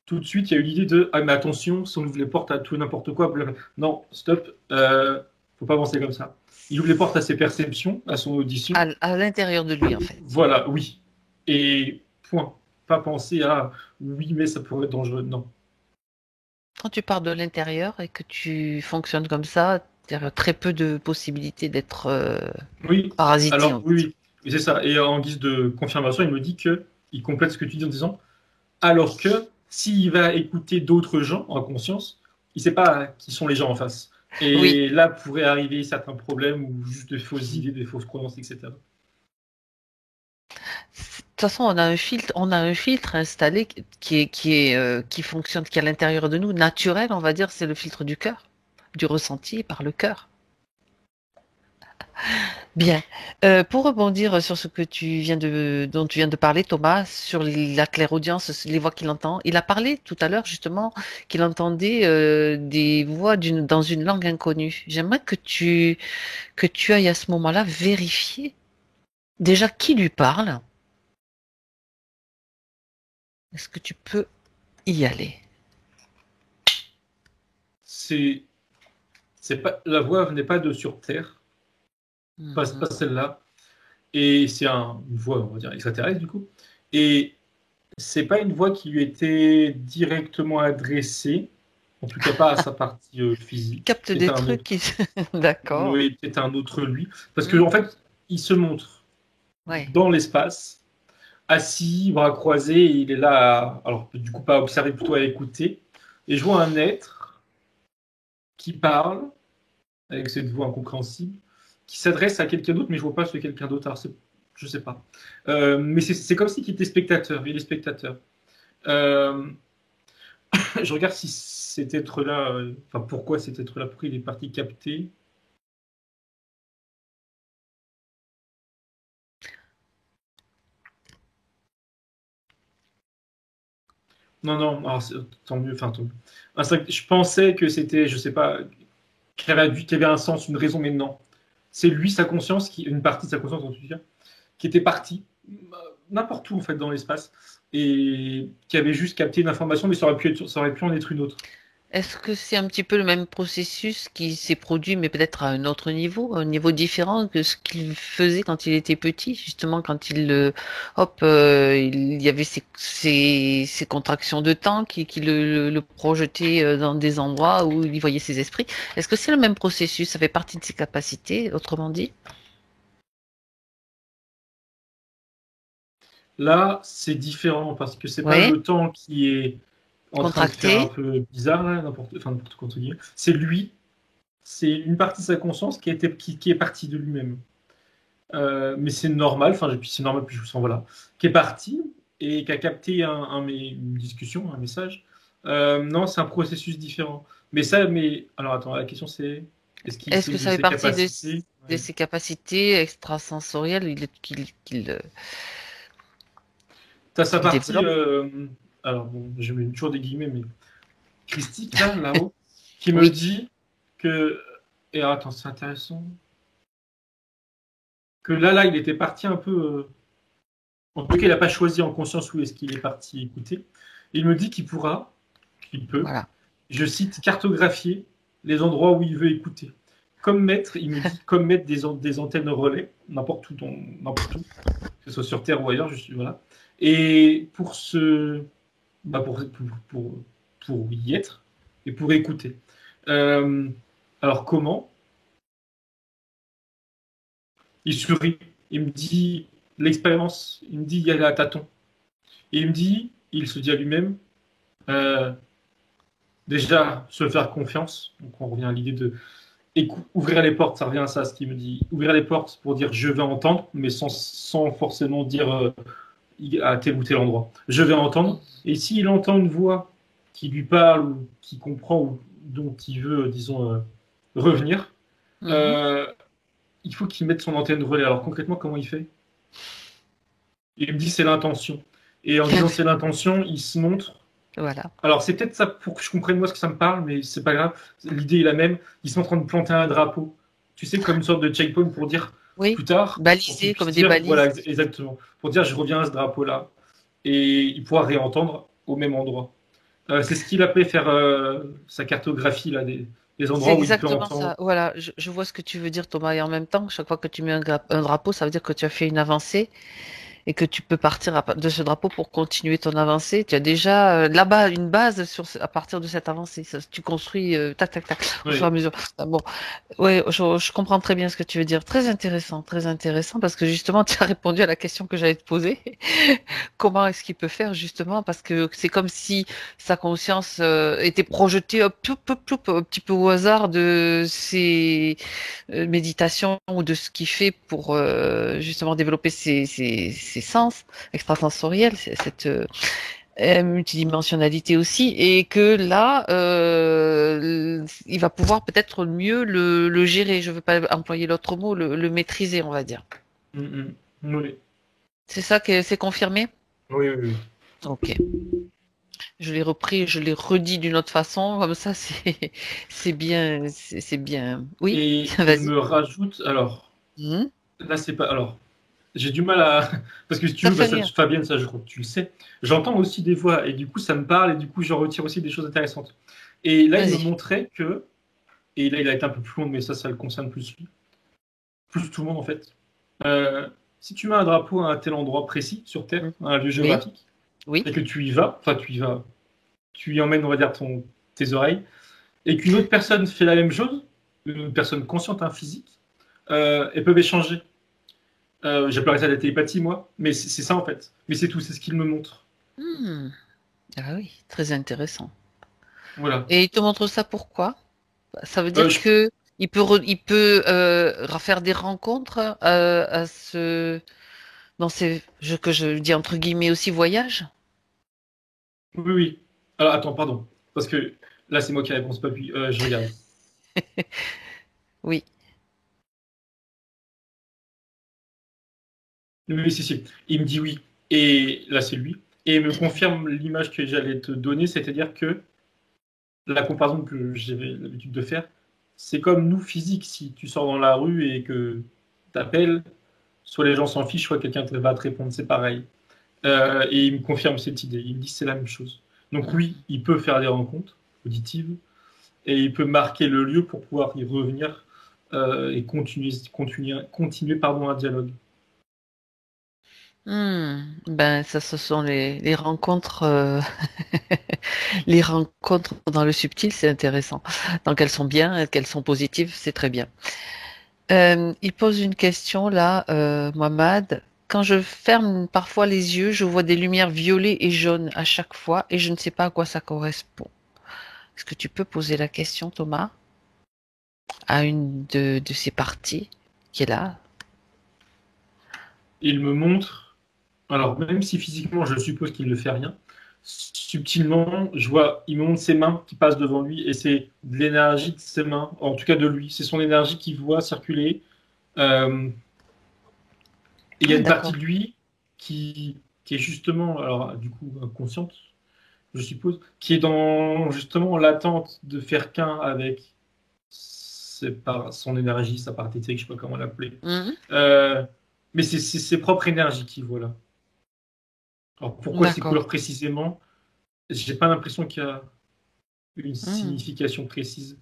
tout de suite, il y a eu l'idée de ah mais attention, si on ouvre les portes à tout et n'importe quoi, blablabla. Non, stop, faut pas penser comme ça. Il ouvre les portes à ses perceptions, à son audition. À l'intérieur de lui, en fait. Voilà, oui. Et point. Pas penser à oui, mais ça pourrait être dangereux. Non. Quand tu pars de l'intérieur et que tu fonctionnes comme ça, il y a très peu de possibilités d'être Oui, parasité, alors on va oui, dire. oui. Et c'est ça. Et en guise de confirmation, il me dit que il complète ce que tu dis en disant alors que s'il va écouter d'autres gens en conscience, il ne sait pas qui sont les gens en face. Oui. Et là pourraient arriver certains problèmes ou juste des fausses idées, des fausses croyances, etc. De toute façon, on a un filtre installé qui fonctionne, qui est à l'intérieur de nous, naturel, on va dire, c'est le filtre du cœur, du ressenti par le cœur. Bien. Pour rebondir sur ce que dont tu viens de parler, Thomas, sur la clairaudience, les voix qu'il entend, il a parlé tout à l'heure justement qu'il entendait des voix dans une langue inconnue. J'aimerais que tu ailles à ce moment-là vérifier déjà qui lui parle. Est-ce que tu peux y aller? C'est pas, la voix venait pas de sur Terre, pas Mhm. celle-là. Et c'est une voix, on va dire, extraterrestre du coup. Et c'est pas une voix qui lui était directement adressée, en tout cas pas à sa partie Il physique. capte Peut-être des un trucs autre. qui... D'accord. Oui, peut-être un autre lui. Parce que Mhm. en fait, il se montre Ouais. dans l'espace assis, bras croisés, et il est là, alors du coup pas à observer, plutôt à écouter. Et je vois un être qui parle, avec cette voix incompréhensible, qui s'adresse à quelqu'un d'autre, mais je vois pas ce quelqu'un d'autre, alors je sais pas. Mais c'est comme s'il était spectateur, il est spectateur. Euh, je regarde si cet être-là, enfin pourquoi cet être-là, pourquoi il est parti capter. Non, non, alors, tant mieux, enfin tant mieux. Je pensais que c'était, je sais pas, qu'il y avait un sens, une raison, mais non. C'est lui, sa conscience, une partie de sa conscience en tout cas, qui était partie n'importe où en fait dans l'espace et qui avait juste capté une information, mais ça aurait pu en être une autre. Est-ce que c'est un petit peu le même processus qui s'est produit, mais peut-être à un autre niveau, un niveau différent que ce qu'il faisait quand il était petit, justement quand il y avait ces contractions de temps qui le projetaient dans des endroits où il voyait ses esprits. Est-ce que c'est le même processus? Ça fait partie de ses capacités, autrement dit? Là, c'est différent parce que c'est pas Oui, le temps qui est en train de faire un contracté. peu bizarre, là, n'importe quoi, entre guillemets. C'est lui, c'est une partie de sa conscience qui est partie de lui-même. Mais c'est normal, enfin, puis c'est normal, puis je sens, voilà, qui est parti et qui a capté une discussion, un message. Non, c'est un processus différent. Alors attends, la question c'est, est-ce qu'il Est-ce sait que de ça fait ses partie capacités? de Ouais. ses capacités extrasensorielles T'as sa qu'il partie, développe? alors bon, je mets toujours des guillemets, mais Christique, là-haut, qui me Oui. dit que, et alors, attends, c'est intéressant, que là, il était parti un peu, en tout cas, il n'a pas choisi en conscience où est-ce qu'il est parti écouter. Il me dit qu'il peut, Voilà. je cite, cartographier les endroits où il veut écouter. Comme mettre, il me dit, comme mettre des antennes relais, n'importe où, que ce soit sur Terre ou ailleurs, voilà. Et pour bah pour y être et pour écouter. Euh, alors comment? Il sourit, il me dit l'expérience, il me dit il y a à tâtons. Et il me dit, il se dit à lui-même, euh, déjà se faire confiance. Donc on revient à l'idée de ouvrir les portes, ça revient à ça, ce qu'il me dit. Ouvrir les portes pour dire je vais entendre, mais sans forcément dire à tel ou tel endroit. Je vais entendre. Et s'il entend une voix qui lui parle ou qui comprend ou dont il veut, disons, revenir, Mhm. euh, il faut qu'il mette son antenne relais. Alors concrètement, comment il fait? Il me dit c'est l'intention. Et en disant c'est l'intention, il se montre. Voilà. Alors c'est peut-être ça pour que je comprenne moi ce que ça me parle, mais c'est pas grave. L'idée est la même. Il se montre en train de planter un drapeau. Tu sais, comme une sorte de checkpoint pour dire Oui. plus tard, pour qu'il Balisé puisse comme des dire, balises. voilà, exactement. Pour dire je reviens à ce drapeau-là. Et il pourra réentendre au même endroit. C'est ce qu'il appelait faire sa cartographie là, des C'est endroits où il peut exactement entendre. ça. Voilà, je vois ce que tu veux dire, Thomas. Et en même temps, chaque fois que tu mets un drapeau, ça veut dire que tu as fait une avancée et que tu peux partir de ce drapeau pour continuer ton avancée. Tu as déjà là-bas une base à partir de cette avancée. Tu construis tac, tac, tac, au fur et à Oui. mesure. Ah, bon, ouais, je comprends très bien ce que tu veux dire. Très intéressant, parce que justement, tu as répondu à la question que j'allais te poser. Comment est-ce qu'il peut faire justement? Parce que c'est comme si sa conscience était projetée hop, un petit peu au hasard de ses méditations ou de ce qu'il fait pour justement développer ses sens extrasensoriels, cette multidimensionnalité aussi, et que là, il va pouvoir peut-être mieux le gérer. Je veux pas employer l'autre mot, le maîtriser, on va dire. Mm, mm. Oui. C'est ça que c'est confirmé? Oui, oui, oui. Ok. Je l'ai repris, je l'ai redit d'une autre façon, comme ça c'est bien, c'est bien. Oui, Et il vas-y. me rajoute, alors, Mhm. là c'est pas, alors, j'ai du mal à, parce que si tu Ça veux, fait bah, ça, rien. Fabienne, ça je crois que tu le sais, j'entends aussi des voix et du coup ça me parle et du coup j'en retire aussi des choses intéressantes. Et là il me Vas-y. montrait que, et là il a été un peu plus long, mais ça le concerne plus lui, plus tout le monde en fait. Si tu mets un drapeau à un tel endroit précis sur Terre, Mhm. à un lieu Oui, géographique, oui. et que tu y vas, tu y emmènes, on va dire, tes oreilles, et qu'une autre personne fait la même chose, une personne consciente, un physique, elles peuvent échanger. J'appellerais ça de la télépathie, moi, mais c'est ça en fait. Mais c'est tout, c'est ce qu'il me montre. Hmm. Ah oui, très intéressant. Voilà. Et il te montre ça pourquoi? Ça veut Euh, dire je- que il peut faire des rencontres dans que je dis entre guillemets aussi voyage. oui, oui. Alors attends, pardon, parce que là c'est moi qui réponds, c'est pas lui. Je regarde. Oui. Oui, oui, si, si. Il me dit oui, et là c'est lui, et il me confirme l'image que j'allais te donner, c'est-à-dire que la comparaison que j'avais l'habitude de faire, c'est comme nous physiques, si tu sors dans la rue et que t'appelles, soit les gens s'en fichent, soit quelqu'un va te répondre, c'est pareil. Et il me confirme cette idée, il me dit c'est la même chose. Donc oui, il peut faire des rencontres, auditive, et il peut marquer le lieu pour pouvoir y revenir et continuer un dialogue. Ben, ça, ce sont les rencontres, les rencontres dans le subtil, c'est intéressant. Donc, elles sont bien, qu'elles sont positives, c'est très bien. Il pose une question là, Mohamed. Quand je ferme parfois les yeux, je vois des lumières violettes et jaunes à chaque fois et je ne sais pas à quoi ça correspond. Est-ce que tu peux poser la question, Thomas, à une de ces parties qui est là? Il me montre, alors même si physiquement je suppose qu'il ne fait rien, subtilement, il me montre ses mains qui passent devant lui et c'est de l'énergie de ses mains, en tout cas de lui. C'est son énergie qu'il voit circuler. Et il y a une partie D'accord. de lui qui est justement, alors du coup inconsciente, je suppose, qui est dans justement l'attente de faire qu'un avec son énergie, sa partie éthérique, je sais pas comment l'appeler. Mhm. Mais c'est ses propres énergies qu'il voit là. Alors pourquoi ces D'accord. couleurs précisément? J'ai pas l'impression qu'il y a une Mhm. signification précise.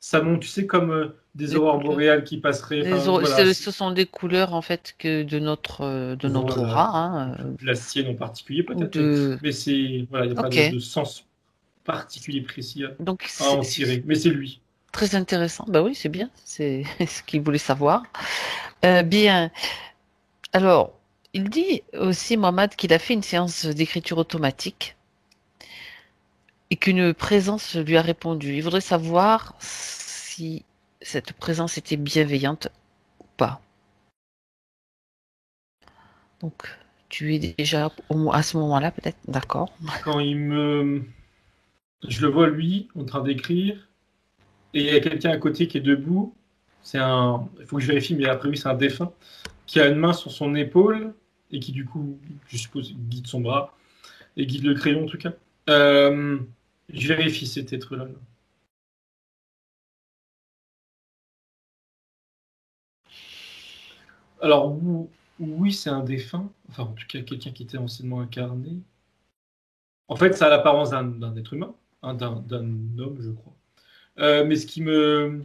Ça monte, tu sais, comme des Les aurores couleurs. boréales qui passeraient. Enfin voilà, Ce sont des couleurs en fait que de notre voilà. aura, hein, La sienne en particulier ou peut-être, de. mais c'est voilà, il n'y a pas Ok. de sens particulier précis Donc à en tirer. Mais c'est lui. très intéressant. Bah oui, c'est bien. C'est ce qu'il voulait savoir. Bien. Alors, il dit aussi, Mohamed, qu'il a fait une séance d'écriture automatique et qu'une présence lui a répondu. Il voudrait savoir si cette présence était bienveillante ou pas. Donc, tu es déjà à ce moment-là, peut-être, d'accord. Quand je le vois lui en train d'écrire et il y a quelqu'un à côté qui est debout. Il faut que je vérifie, mais après oui, c'est un défunt qui a une main sur son épaule et qui du coup, je suppose, guide son bras et guide le crayon en tout cas. Je vérifie cet être-là. Alors, oui, c'est un défunt. Enfin, en tout cas, quelqu'un qui était anciennement incarné. En fait, ça a l'apparence d'un être humain, hein, d'un homme, je crois. Mais ce qui me...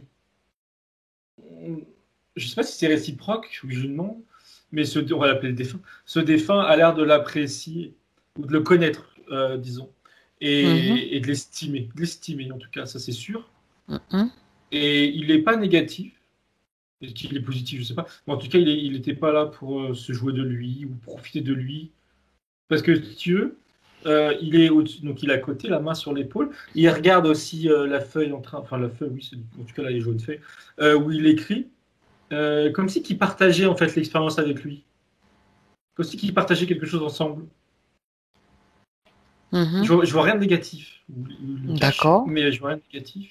Je ne sais pas si c'est réciproque, oui ou non, mais on va l'appeler le défunt. Ce défunt a l'air de l'apprécier, ou de le connaître, disons, Mhm, et de l'estimer en tout cas, ça c'est sûr. mhm. Et il n'est pas négatif, est-ce qu'il est positif, je ne sais pas, mais en tout cas, il n'était pas là pour se jouer de lui ou profiter de lui. Parce que si tu veux, donc il est à côté, la main sur l'épaule. Il regarde aussi la feuille enfin la feuille, oui, en tout cas là les jaunes feuilles, où il écrit, comme si qu'il partageait en fait l'expérience avec lui, comme si qu'ils partageaient quelque chose ensemble. Mhm. Je vois rien de négatif. Il le cache, D'accord. mais je vois rien de négatif.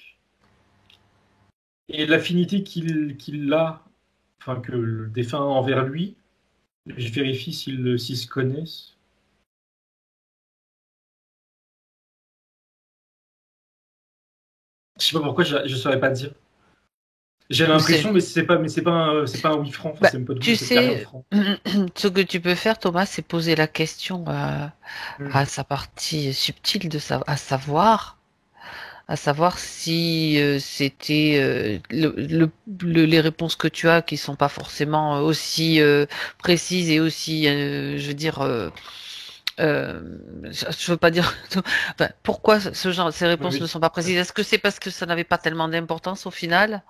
Et l'affinité qu'il a, enfin que le défunt a envers lui, je vérifie s'ils se connaissent. Je sais pas pourquoi je saurais pas dire. J'ai C'est- l'impression, mais c'est pas un oui franc. Enfin, Bah, c'est même pas de oui, tu en fait, il n'y a rien de sais, franc. ce que tu peux faire, Thomas, c'est poser la question Hmm. à sa partie subtile à savoir si c'était les réponses que tu as qui sont pas forcément aussi précises et aussi, je veux dire, je veux pas dire, enfin, pourquoi ces Oui, réponses ne oui. sont pas précises? Est-ce que c'est parce que ça n'avait pas tellement d'importance au final,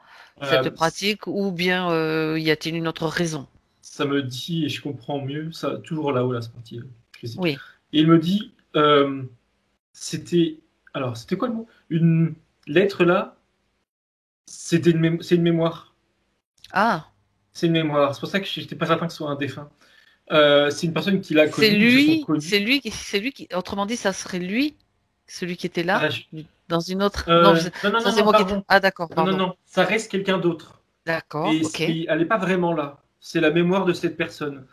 cette Euh, pratique, ou bien y a-t-il une autre raison? Ça me dit, et je comprends mieux, ça, toujours là-haut, là, c'est parti physique. Oui. Et il me dit, c'était. Alors, c'était quoi le mot? Une lettre là, c'est une mémoire. Ah. C'est une mémoire. C'est pour ça que je n'étais pas certain que ce soit un défunt. C'est une personne qui l'a connu, ils se sont connus. C'est lui qui, autrement dit, ça serait lui, celui qui était là, Ah, dans une autre. Non, non, non, ça non, c'est non, moi qui. pardon. Ah d'accord, Non, non, pardon. non, ça reste quelqu'un d'autre. D'accord, ok. Et elle n'est pas vraiment là. C'est la mémoire de cette personne.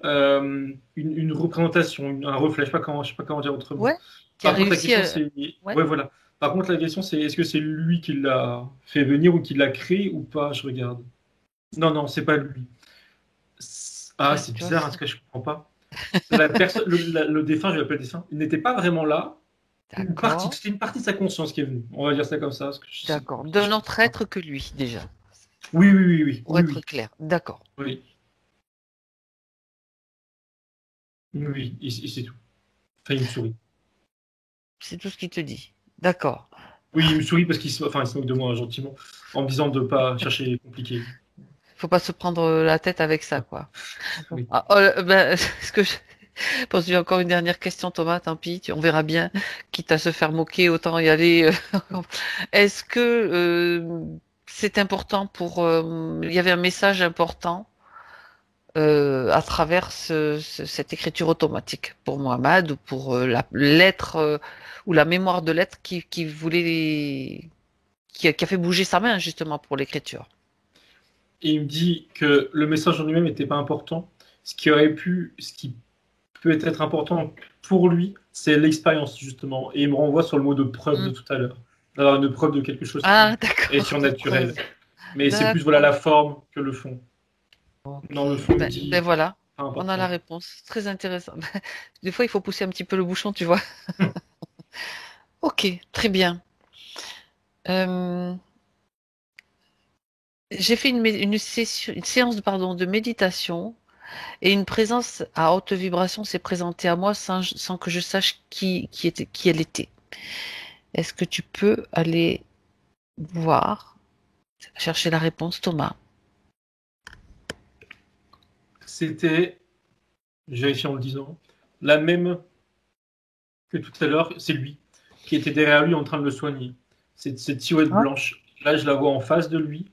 Une représentation, un reflet, je sais pas comment dire autrement. Ouais, qui a Par contre, la réussi question à. c'est, Ouais. ouais, voilà. Par contre, la question c'est, est-ce que c'est lui qui l'a fait venir ou qui l'a créé ou pas? Je regarde. Non, non, c'est pas lui. Ah, c'est Tu vois, bizarre, en tout cas, je comprends pas. La personne, le défunt, je l'appelle défunt, il n'était pas vraiment là. D'accord. C'était une partie de sa conscience qui est venue. On va dire ça comme ça. Parce que D'accord. D'un autre être que lui, déjà. Oui. Pour être clair. D'accord. Oui. Oui, et c'est tout. Enfin, il me sourit. C'est tout ce qu'il te dit. D'accord. Oui, il me sourit parce qu'il se moque de moi, gentiment, en me disant de pas chercher compliqué. Faut pas se prendre la tête avec ça, quoi. Oui. Ah, est-ce que Bon, j'ai encore une dernière question, Thomas, tant pis, on verra bien. Quitte à se faire moquer, autant y aller. Est-ce que c'est important il y avait un message important à travers cette écriture automatique pour Mohamed ou pour la lettre ou la mémoire de lettre qui voulait, qui a fait bouger sa main justement pour l'écriture. Et il me dit que le message en lui-même n'était pas important. Ce qui peut être important pour lui, c'est l'expérience, justement. Et il me renvoie sur le mot de preuve de tout à l'heure. D'avoir une preuve de quelque chose Ah, qui d'accord. est surnaturel. Mais c'est plus D'accord. la forme que le fond. Ok. Dans le fond, il me Ben dit voilà, pas on a la important. réponse. Très intéressant. Des fois, il faut pousser un petit peu le bouchon, tu vois. Ok, très bien. Euh, j'ai fait une séance pardon, de méditation et une présence à haute vibration s'est présentée à moi sans que je sache qui elle était. Est-ce que tu peux aller voir, chercher la réponse, Thomas? C'était, j'ai vérifié en le disant, la même que tout à l'heure, c'est lui, qui était derrière lui en train de le soigner. Cette silhouette Ah, blanche. Là, je la vois en face de lui.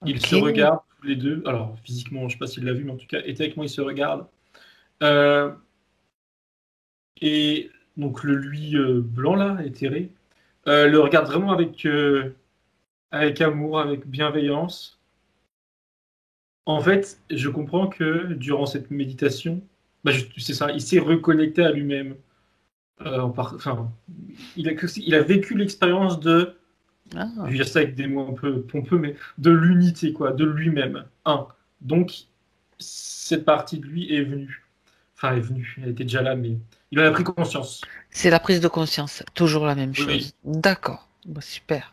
Ils se ok. regardent tous les deux. Alors, physiquement, je ne sais pas s'il l'a vu, mais en tout cas, était avec moi, ils se regardent. Euh, et donc, le lui blanc, là, éthéré, le regarde vraiment avec amour, avec bienveillance. En fait, je comprends que durant cette méditation, c'est ça, il s'est reconnecté à lui-même. Enfin, il a vécu l'expérience je Ah, vais dire ça avec des mots un peu pompeux, mais de l'unité, quoi, de lui-même. Un. Donc, cette partie de lui est venue. Enfin, est venue, elle était déjà là, mais il en a pris conscience. c'est la prise de conscience, toujours la même Oui. chose. D'accord. Bah, super.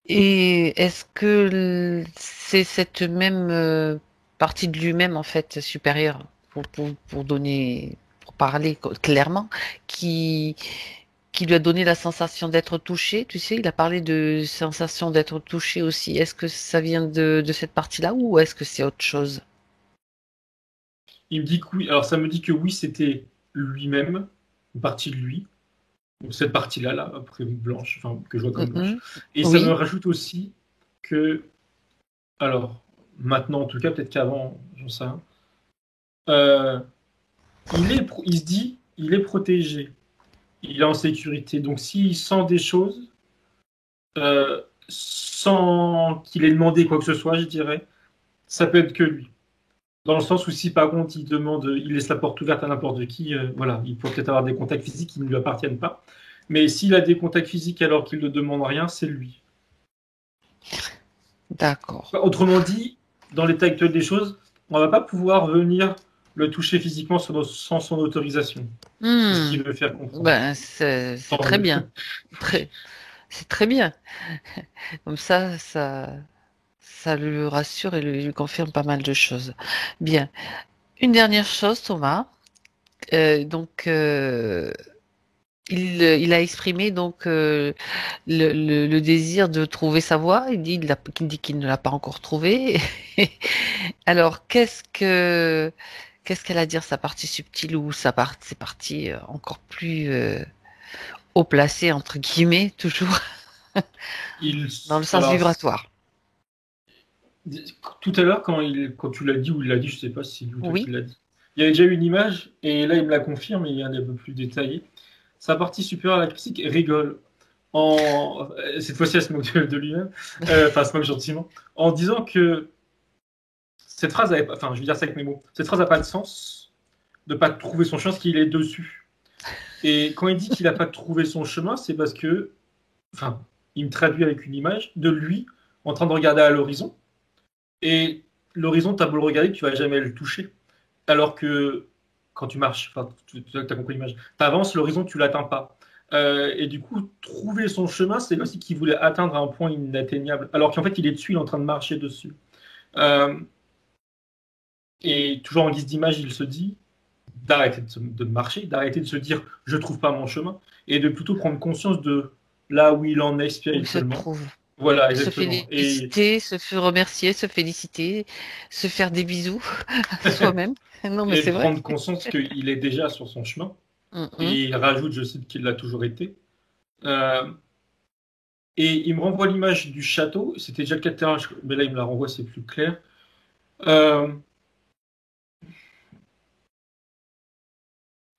Et est-ce que c'est cette même partie de lui-même en fait supérieure pour donner pour parler clairement qui qui lui a donné la sensation d'être touché, tu sais, il a parlé de sensation d'être touché aussi. Est-ce que ça vient de cette partie-là ou est-ce que c'est autre chose? Il me dit que oui. Alors, ça me dit que oui, c'était lui-même, une partie de lui. Donc, cette partie-là, là, après blanche, enfin, que je vois comme blanche. Mhm. Et ça me Oui. rajoute aussi que, alors, maintenant, en tout cas, peut-être qu'avant, j'en sais rien, euh, il se dit, il est protégé. Il est en sécurité. Donc, s'il sent des choses, sans qu'il ait demandé quoi que ce soit, je dirais, ça peut être que lui. Dans le sens où si par contre il laisse la porte ouverte à n'importe qui, voilà, il peut peut-être avoir des contacts physiques qui ne lui appartiennent pas. Mais s'il a des contacts physiques alors qu'il ne demande rien, c'est lui. D'accord. Autrement dit, dans l'état actuel des choses, on ne va pas pouvoir venir le toucher physiquement sans son autorisation. C'est ce Hmm. qu'il veut faire comprendre. Ben, c'est Tant très mieux. bien. Très, c'est très bien. Comme ça le rassure et lui confirme pas mal de choses. Bien. Une dernière chose, Thomas. Donc, il a exprimé donc le désir de trouver sa voie. Il dit qu'il ne l'a pas encore trouvée. Alors, qu'est-ce qu'elle a à dire, sa partie subtile ou ses parties encore plus haut placées, entre guillemets, toujours Il, dans le sens alors, vibratoire. tout à l'heure, quand tu l'as dit ou il l'a dit, je ne sais pas si c'est lui ou toi qui Oui. l'a dit, il y avait déjà eu une image, et là il me la confirme, et il y a un peu plus détaillé. Sa partie supérieure à la critique rigole. Cette fois-ci, elle se moque de lui-même, enfin, elle se moque gentiment, en disant que cette phrase, enfin, je vais dire ça avec mes mots, cette phrase n'a pas de sens, de ne pas trouver son chemin, parce qu'il est dessus. Et quand il dit qu'il n'a pas trouvé son chemin, c'est parce que, enfin, il me traduit avec une image de lui en train de regarder à l'horizon, et l'horizon, tu as beau le regarder, tu vas jamais le toucher. Alors que quand tu marches, enfin, tu as compris l'image, tu avances, l'horizon, tu l'atteins pas. Et du coup, trouver son chemin, c'est aussi qu'il voulait atteindre un point inatteignable, alors qu'en fait, il est dessus, il est en train de marcher dessus. Et toujours en guise d'image, il se dit d'arrêter de marcher, d'arrêter de se dire je trouve pas mon chemin, et de plutôt prendre conscience de là où il en est Où il se spirituellement. trouve. Voilà, Se exactement. Et féliciter, se faire remercier, se féliciter, se faire des bisous à soi-même. Non, mais et c'est vrai. prendre conscience qu'il est déjà sur son chemin. Mhm. Et il rajoute, je cite, qu'il l'a toujours été. Euh, et il me renvoie l'image du château. C'était déjà le cas de terrain, mais là il me la renvoie, c'est plus clair. Euh,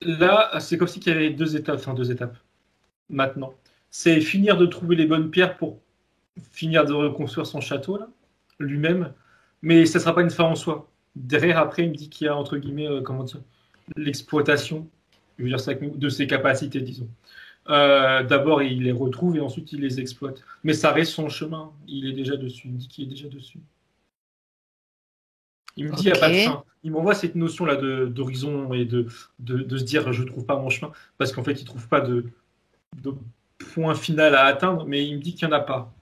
Là, c'est comme si qu'il y avait deux étapes, enfin deux étapes. Maintenant, c'est finir de trouver les bonnes pierres pour finir de reconstruire son château là, lui-même. Mais ça ne sera pas une fin en soi. Derrière, après, il me dit qu'il y a entre guillemets, comment dire, l'exploitation, je veux dire ça, de ses capacités, disons. D'abord, il les retrouve et ensuite il les exploite. Mais ça reste son chemin. Il est déjà dessus. Il me dit qu'il est déjà dessus. Il me dit qu'il n'y a Ok. pas de fin. Il m'envoie cette notion-là d'horizon et de se dire je ne trouve pas mon chemin parce qu'en fait, il ne trouve pas de point final à atteindre, mais il me dit qu'il n'y en a pas.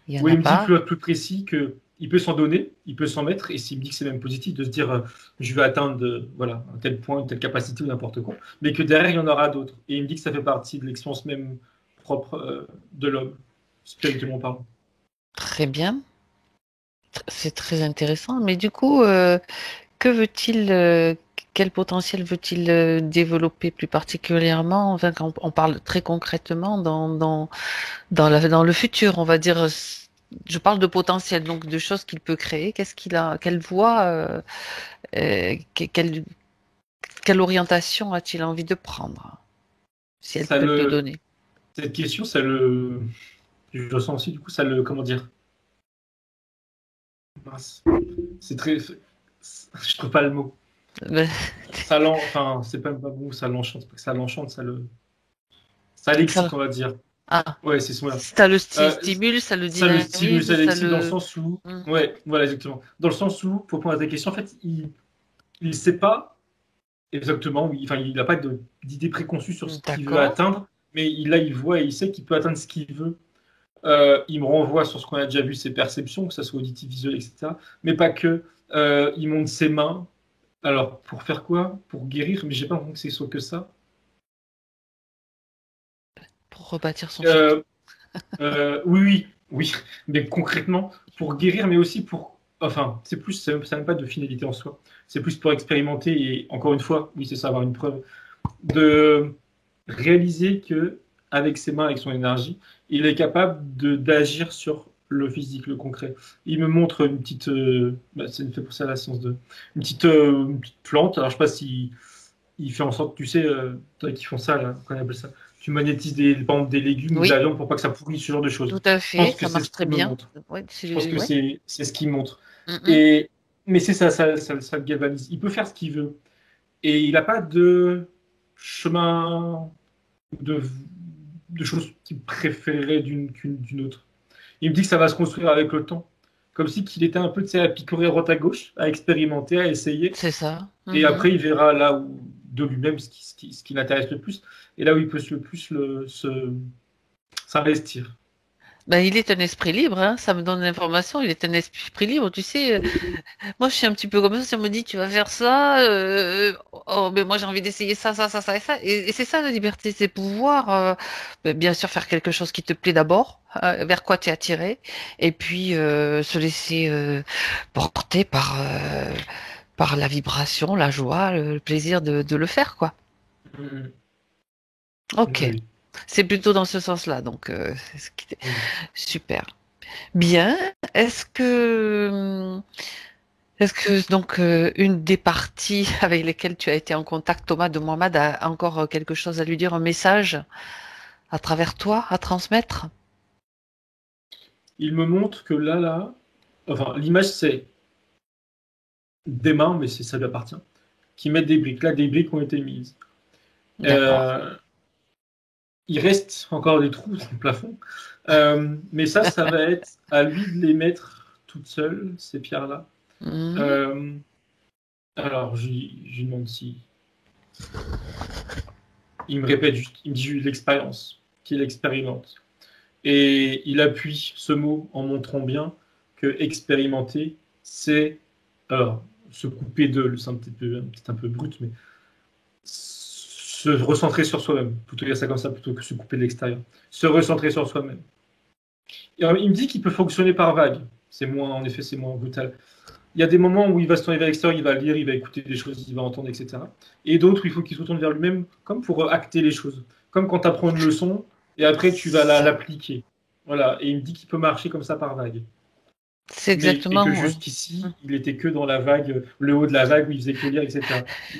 Il y en Oui, a il me dit pas. plus précis qu'il peut s'en donner, il peut s'en mettre, et s'il me dit que c'est même positif de se dire je vais atteindre voilà, un tel point, une telle capacité ou n'importe quoi, mais que derrière il y en aura d'autres. Et il me dit que ça fait partie de l'expérience même propre de l'homme, spirituellement parlant. Très bien. C'est très intéressant. Mais du coup, que veut-il, quel potentiel veut-il développer plus particulièrement? Enfin, quand on parle très concrètement dans le futur, on va dire. Je parle de potentiel, donc de choses qu'il peut créer. Qu'est-ce qu'il a, quelle voie, quelle, quelle orientation a-t-il envie de prendre? Si elle Ça peut te le, donner. cette question, je ressens aussi du coup, ça le, comment dire, mince, c'est très, je trouve pas le mot. Ben, Enfin, c'est pas bon, ça l'enchante, c'est pas que ça l'enchante, ça l'excite, on va dire. ah, Ouais, c'est son là. ça le Euh, stimule, ça le Ça le stimule, dynamise, ça ça l'excite dans le le. sens où, Mhm. ouais, voilà, exactement. Dans le sens où, pour répondre à ta question, en fait, il sait pas exactement, enfin, il n'a pas d'idée préconçue sur ce qu'il veut D'accord. atteindre, mais là, il voit et il sait qu'il peut atteindre ce qu'il veut. Il me renvoie sur ce qu'on a déjà vu, ses perceptions, que ça soit auditif, visuel, etc. Mais pas que. Il monte ses mains. Alors, pour faire quoi? Pour guérir, mais j'ai pas l'impression que c'est soit que ça. Pour rebâtir son château. Euh, oui, oui, oui, mais concrètement, pour guérir, mais aussi pour. Enfin, c'est plus, ça n'a pas de finalité en soi. C'est plus pour expérimenter et, encore une fois, oui, c'est ça, avoir une preuve, de réaliser que, avec ses mains, avec son énergie, il est capable d'agir sur le physique, le concret. Il me montre une petite. C'est fait pour ça la science de. Une petite plante. Alors, je sais pas si il fait en sorte, tu sais, qui font ça, là, qu'on appelle ça. Tu magnétises par exemple, des légumes ou de Oui, la viande pour pas que ça pourrisse, ce genre de choses. tout à Je fait, pense que ça c'est marche ce très qu'il me bien. montre. Ouais, Je pense que ouais. c'est ce qu'il montre. Mhm. Et, mais c'est ça, ça le galvanise. Il peut faire ce qu'il veut. Et il n'a pas de chemin, de, de choses qu'il préférerait d'une autre. Il me dit que ça va se construire avec le temps. Comme si qu'il était un peu, tu sais, à picorer à droite à gauche, à expérimenter, à essayer. C'est ça. Et Mhm. après, il verra là où, de lui-même ce qui l'intéresse le plus. Et là où il peut le plus s'investir. Ben, il est un esprit libre, hein, ça me donne l'information, il est un esprit libre, tu sais. Moi, je suis un petit peu comme ça, si on me dit tu vas faire ça, oh, mais moi j'ai envie d'essayer ça et ça. Et c'est ça la liberté, c'est pouvoir, ben, bien sûr, faire quelque chose qui te plaît d'abord, vers quoi tu es attiré, et puis se laisser porter par la vibration, la joie, le plaisir de le faire, quoi. Mhm. Ok, Oui, c'est plutôt dans ce sens-là, donc c'est ce qui oui. super. Bien. Est-ce que donc une des parties avec lesquelles tu as été en contact, Thomas de Mohamed, a encore quelque chose à lui dire, un message à travers toi à transmettre? Il me montre que enfin, l'image, c'est des mains, mais ça lui appartient, qui mettent des briques. Là, des briques ont été mises. D'accord. Euh, il reste encore des trous dans le plafond. Mais ça va être à lui de les mettre toutes seules, ces pierres-là. Mhm. Euh, alors, je lui demande si. Il me répète juste, il me dit l'expérience, qu'il expérimente. Et il appuie ce mot en montrant bien que expérimenter, c'est alors se couper de, c'est peut-être un peu brut, mais se recentrer sur soi-même. Plutôt dire ça comme ça, plutôt que se couper de l'extérieur. Se recentrer sur soi-même. Et alors, il me dit qu'il peut fonctionner par vague. En effet, c'est moins brutal. Il y a des moments où il va se tourner vers l'extérieur, il va lire, il va écouter des choses, il va entendre, etc. Et d'autres où il faut qu'il se retourne vers lui-même, comme pour acter les choses. Comme quand tu apprends une leçon, et après tu vas l'appliquer. Voilà. Et il me dit qu'il peut marcher comme ça par vague. C'est exactement. Mais que jusqu'ici, il était que dans la vague, le haut de la vague où il faisait que lire, etc.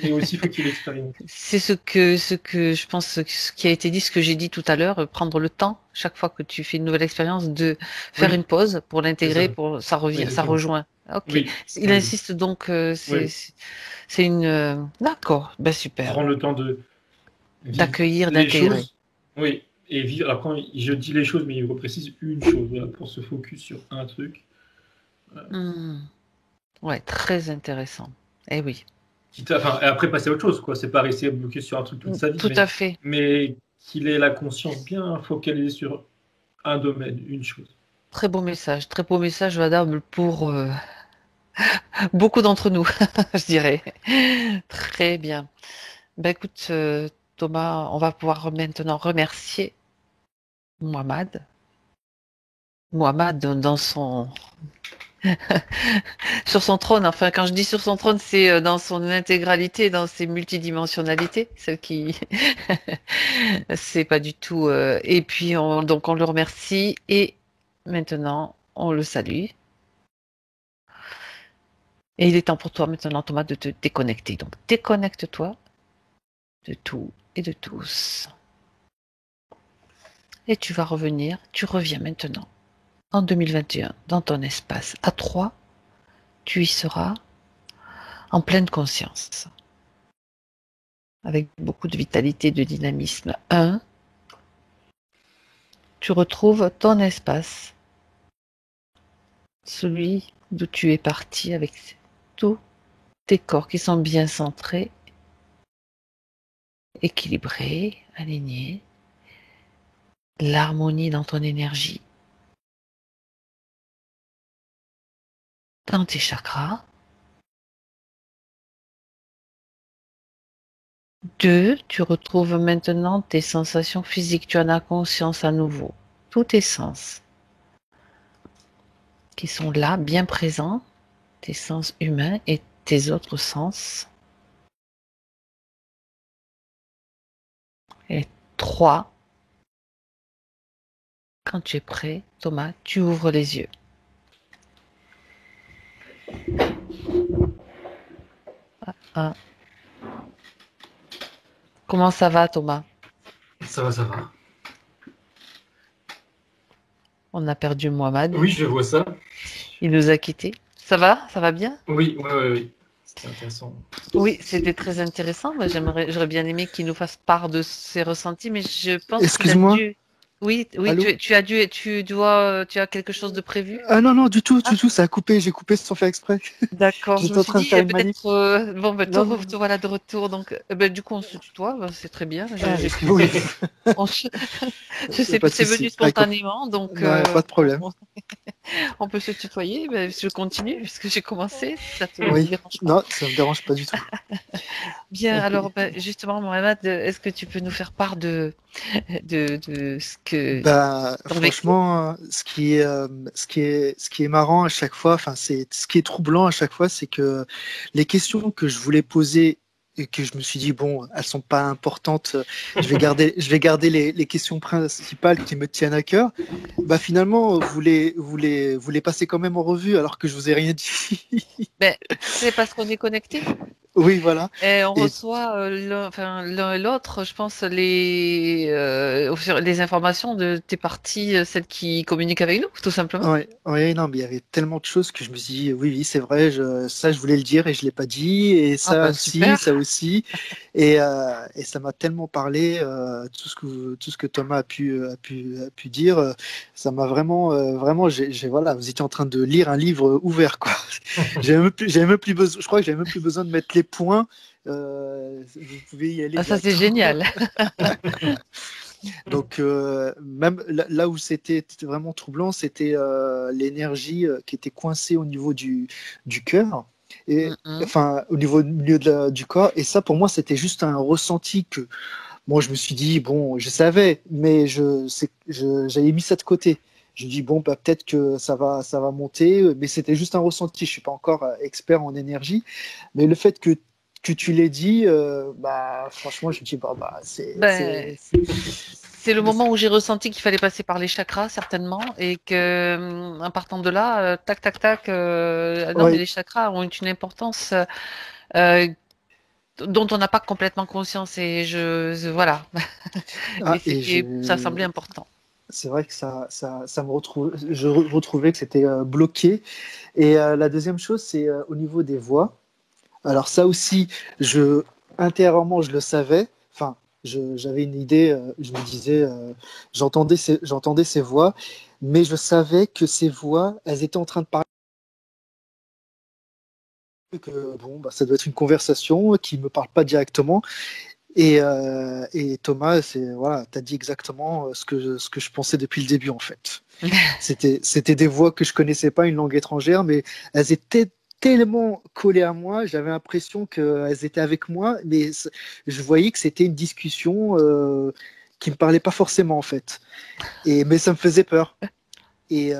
Mais aussi, il faut qu'il expérimente. C'est ce que je pense, ce qui a été dit, ce que j'ai dit tout à l'heure, prendre le temps, chaque fois que tu fais une nouvelle expérience, de faire une pause pour l'intégrer, pour ça revient, ça rejoint. Ok. Oui. Il insiste donc, c'est une. D'accord, ben super. Prendre le temps d'accueillir, d'intégrer. Oui. Et vivre. Alors quand je dis les choses, mais il reprécise une chose, voilà, pour se focus sur un truc. Ouais, très intéressant. Eh oui. Enfin, après passer à autre chose, quoi. C'est pas rester bloqué sur un truc toute sa vie. Tout à fait. Mais qu'il ait la conscience bien focalisée sur un domaine, une chose. Très beau message, valable pour beaucoup d'entre nous, je dirais. Très bien. Ben écoute, Thomas, on va pouvoir maintenant remercier Mohamed. Mohamed dans son sur son trône. Enfin, quand je dis sur son trône, c'est dans son intégralité, dans ses multidimensionnalités, celle qui c'est pas du tout. Et puis donc on le remercie et maintenant on le salue. Et il est temps pour toi maintenant, Thomas, de te déconnecter. Donc déconnecte-toi de tout et de tous. Et tu reviens maintenant en 2021 dans ton espace à 3. Tu y seras en pleine conscience, avec beaucoup de vitalité, de dynamisme. 1. Tu retrouves ton espace, celui d'où tu es parti, avec tous tes corps qui sont bien centrés, équilibrés, alignés, l'harmonie dans ton énergie, dans tes chakras. 2, tu retrouves maintenant tes sensations physiques. Tu en as conscience à nouveau. Tous tes sens qui sont là, bien présents, tes sens humains et tes autres sens. Et 3, quand tu es prêt, Thomas, tu ouvres les yeux. Comment ça va, Thomas? Ça va. On a perdu Mohamed. Oui, je vois ça. Il nous a quittés. Ça va bien? Oui. C'était intéressant. Oui, c'était très intéressant. J'aurais bien aimé qu'il nous fasse part de ses ressentis, mais je pense Excuse-moi. qu'il a dû... Oui, tu as quelque chose de prévu? Ah non, du tout, ça a coupé, j'ai coupé sans faire exprès. D'accord, J'étais en train de faire une manip. Te voilà de retour, donc du coup on se tutoie, c'est très bien. Oui. C'est venu spontanément, donc pas de problème. On peut se tutoyer, je continue puisque j'ai commencé. Ça te oui. dérange pas? Non, ça me dérange pas du tout. Bien, alors justement, Mohamed, est-ce que tu peux nous faire part de ce que franchement, ce qui est marrant à chaque fois, enfin c'est ce qui est troublant à chaque fois, c'est que les questions que je voulais poser et que je me suis dit bon, elles sont pas importantes, je vais garder les questions principales qui me tiennent à cœur. Finalement, vous les passez quand même en revue alors que je vous ai rien dit. C'est parce qu'on est connecté. Oui, voilà. Et on reçoit l'un et l'autre, je pense, les informations de tes parties, celles qui communiquent avec nous, tout simplement. Oui, non, mais il y avait tellement de choses que je me suis dit, oui, c'est vrai, ça, je voulais le dire et je l'ai pas dit, et ça ça aussi. Et ça m'a tellement parlé, tout ce que Thomas a pu dire, ça m'a vraiment, vous étiez en train de lire un livre ouvert, quoi. J'avais même plus besoin, je crois que j'avais même plus besoin de mettre les points, vous pouvez y aller. Ah, ça c'est génial. Donc, même là où c'était vraiment troublant, c'était l'énergie qui était coincée au niveau du cœur, et enfin au milieu du corps. Et ça, pour moi, c'était juste un ressenti que, bon, je me suis dit, bon, je savais, mais j'avais mis ça de côté. Je dis bon, bah, peut-être que ça va monter, mais c'était juste un ressenti. Je suis pas encore expert en énergie, mais le fait que tu l'aies dit, bah, franchement, je me dis, bah, c'est le moment où j'ai ressenti qu'il fallait passer par les chakras, certainement, et que, en partant de là, tac, tac, tac, non, mais ouais. les chakras ont une importance euh, dont on n'a pas complètement conscience, et voilà. Ah, Et ça semblait important. c'est vrai que ça me retrouve, retrouvais que c'était bloqué. Et la deuxième chose, c'est au niveau des voix. Alors ça aussi, intérieurement, je le savais. Enfin, j'avais une idée. Je me disais, j'entendais ces voix, mais je savais que ces voix, elles étaient en train de parler. Que bon, bah, ça doit être une conversation qui me parle pas directement. Et Thomas, voilà, t'as dit exactement ce que je pensais depuis le début en fait. C'était des voix que je connaissais pas, une langue étrangère, mais elles étaient tellement collées à moi, j'avais l'impression qu'elles étaient avec moi, mais je voyais que c'était une discussion qui me parlait pas forcément en fait. Mais ça me faisait peur. Et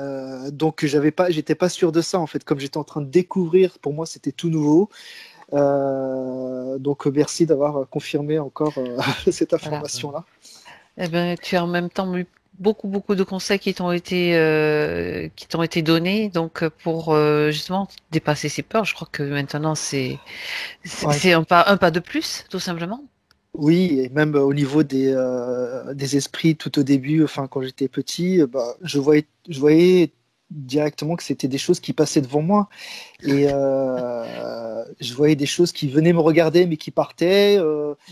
donc j'étais pas sûr de ça en fait, comme j'étais en train de découvrir, pour moi c'était tout nouveau. Donc merci d'avoir confirmé encore cette Voilà. information-là. Eh ben, tu as en même temps eu beaucoup de conseils qui t'ont été donnés, donc pour justement dépasser ces peurs. Je crois que maintenant Ouais. c'est un pas de plus, tout simplement. Oui, et même au niveau des esprits tout au début, enfin quand j'étais petit, bah, je voyais directement que c'était des choses qui passaient devant moi. Et je voyais des choses qui venaient me regarder mais qui partaient.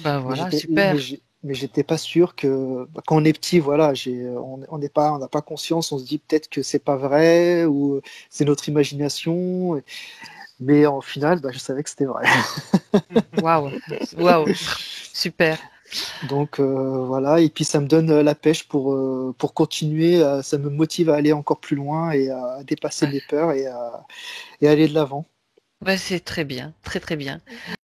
Ben voilà, super. Mais j'étais pas sûr que bah, quand on est petit, voilà, on n'a pas conscience, on se dit peut-être que c'est pas vrai ou c'est notre imagination. Mais en final, bah, je savais que c'était vrai. Waouh, waouh, super. Donc voilà, et puis ça me donne la pêche pour continuer, ça me motive à aller encore plus loin et à dépasser Ouais. mes peurs et aller de l'avant. Ben, c'est très bien, très très bien.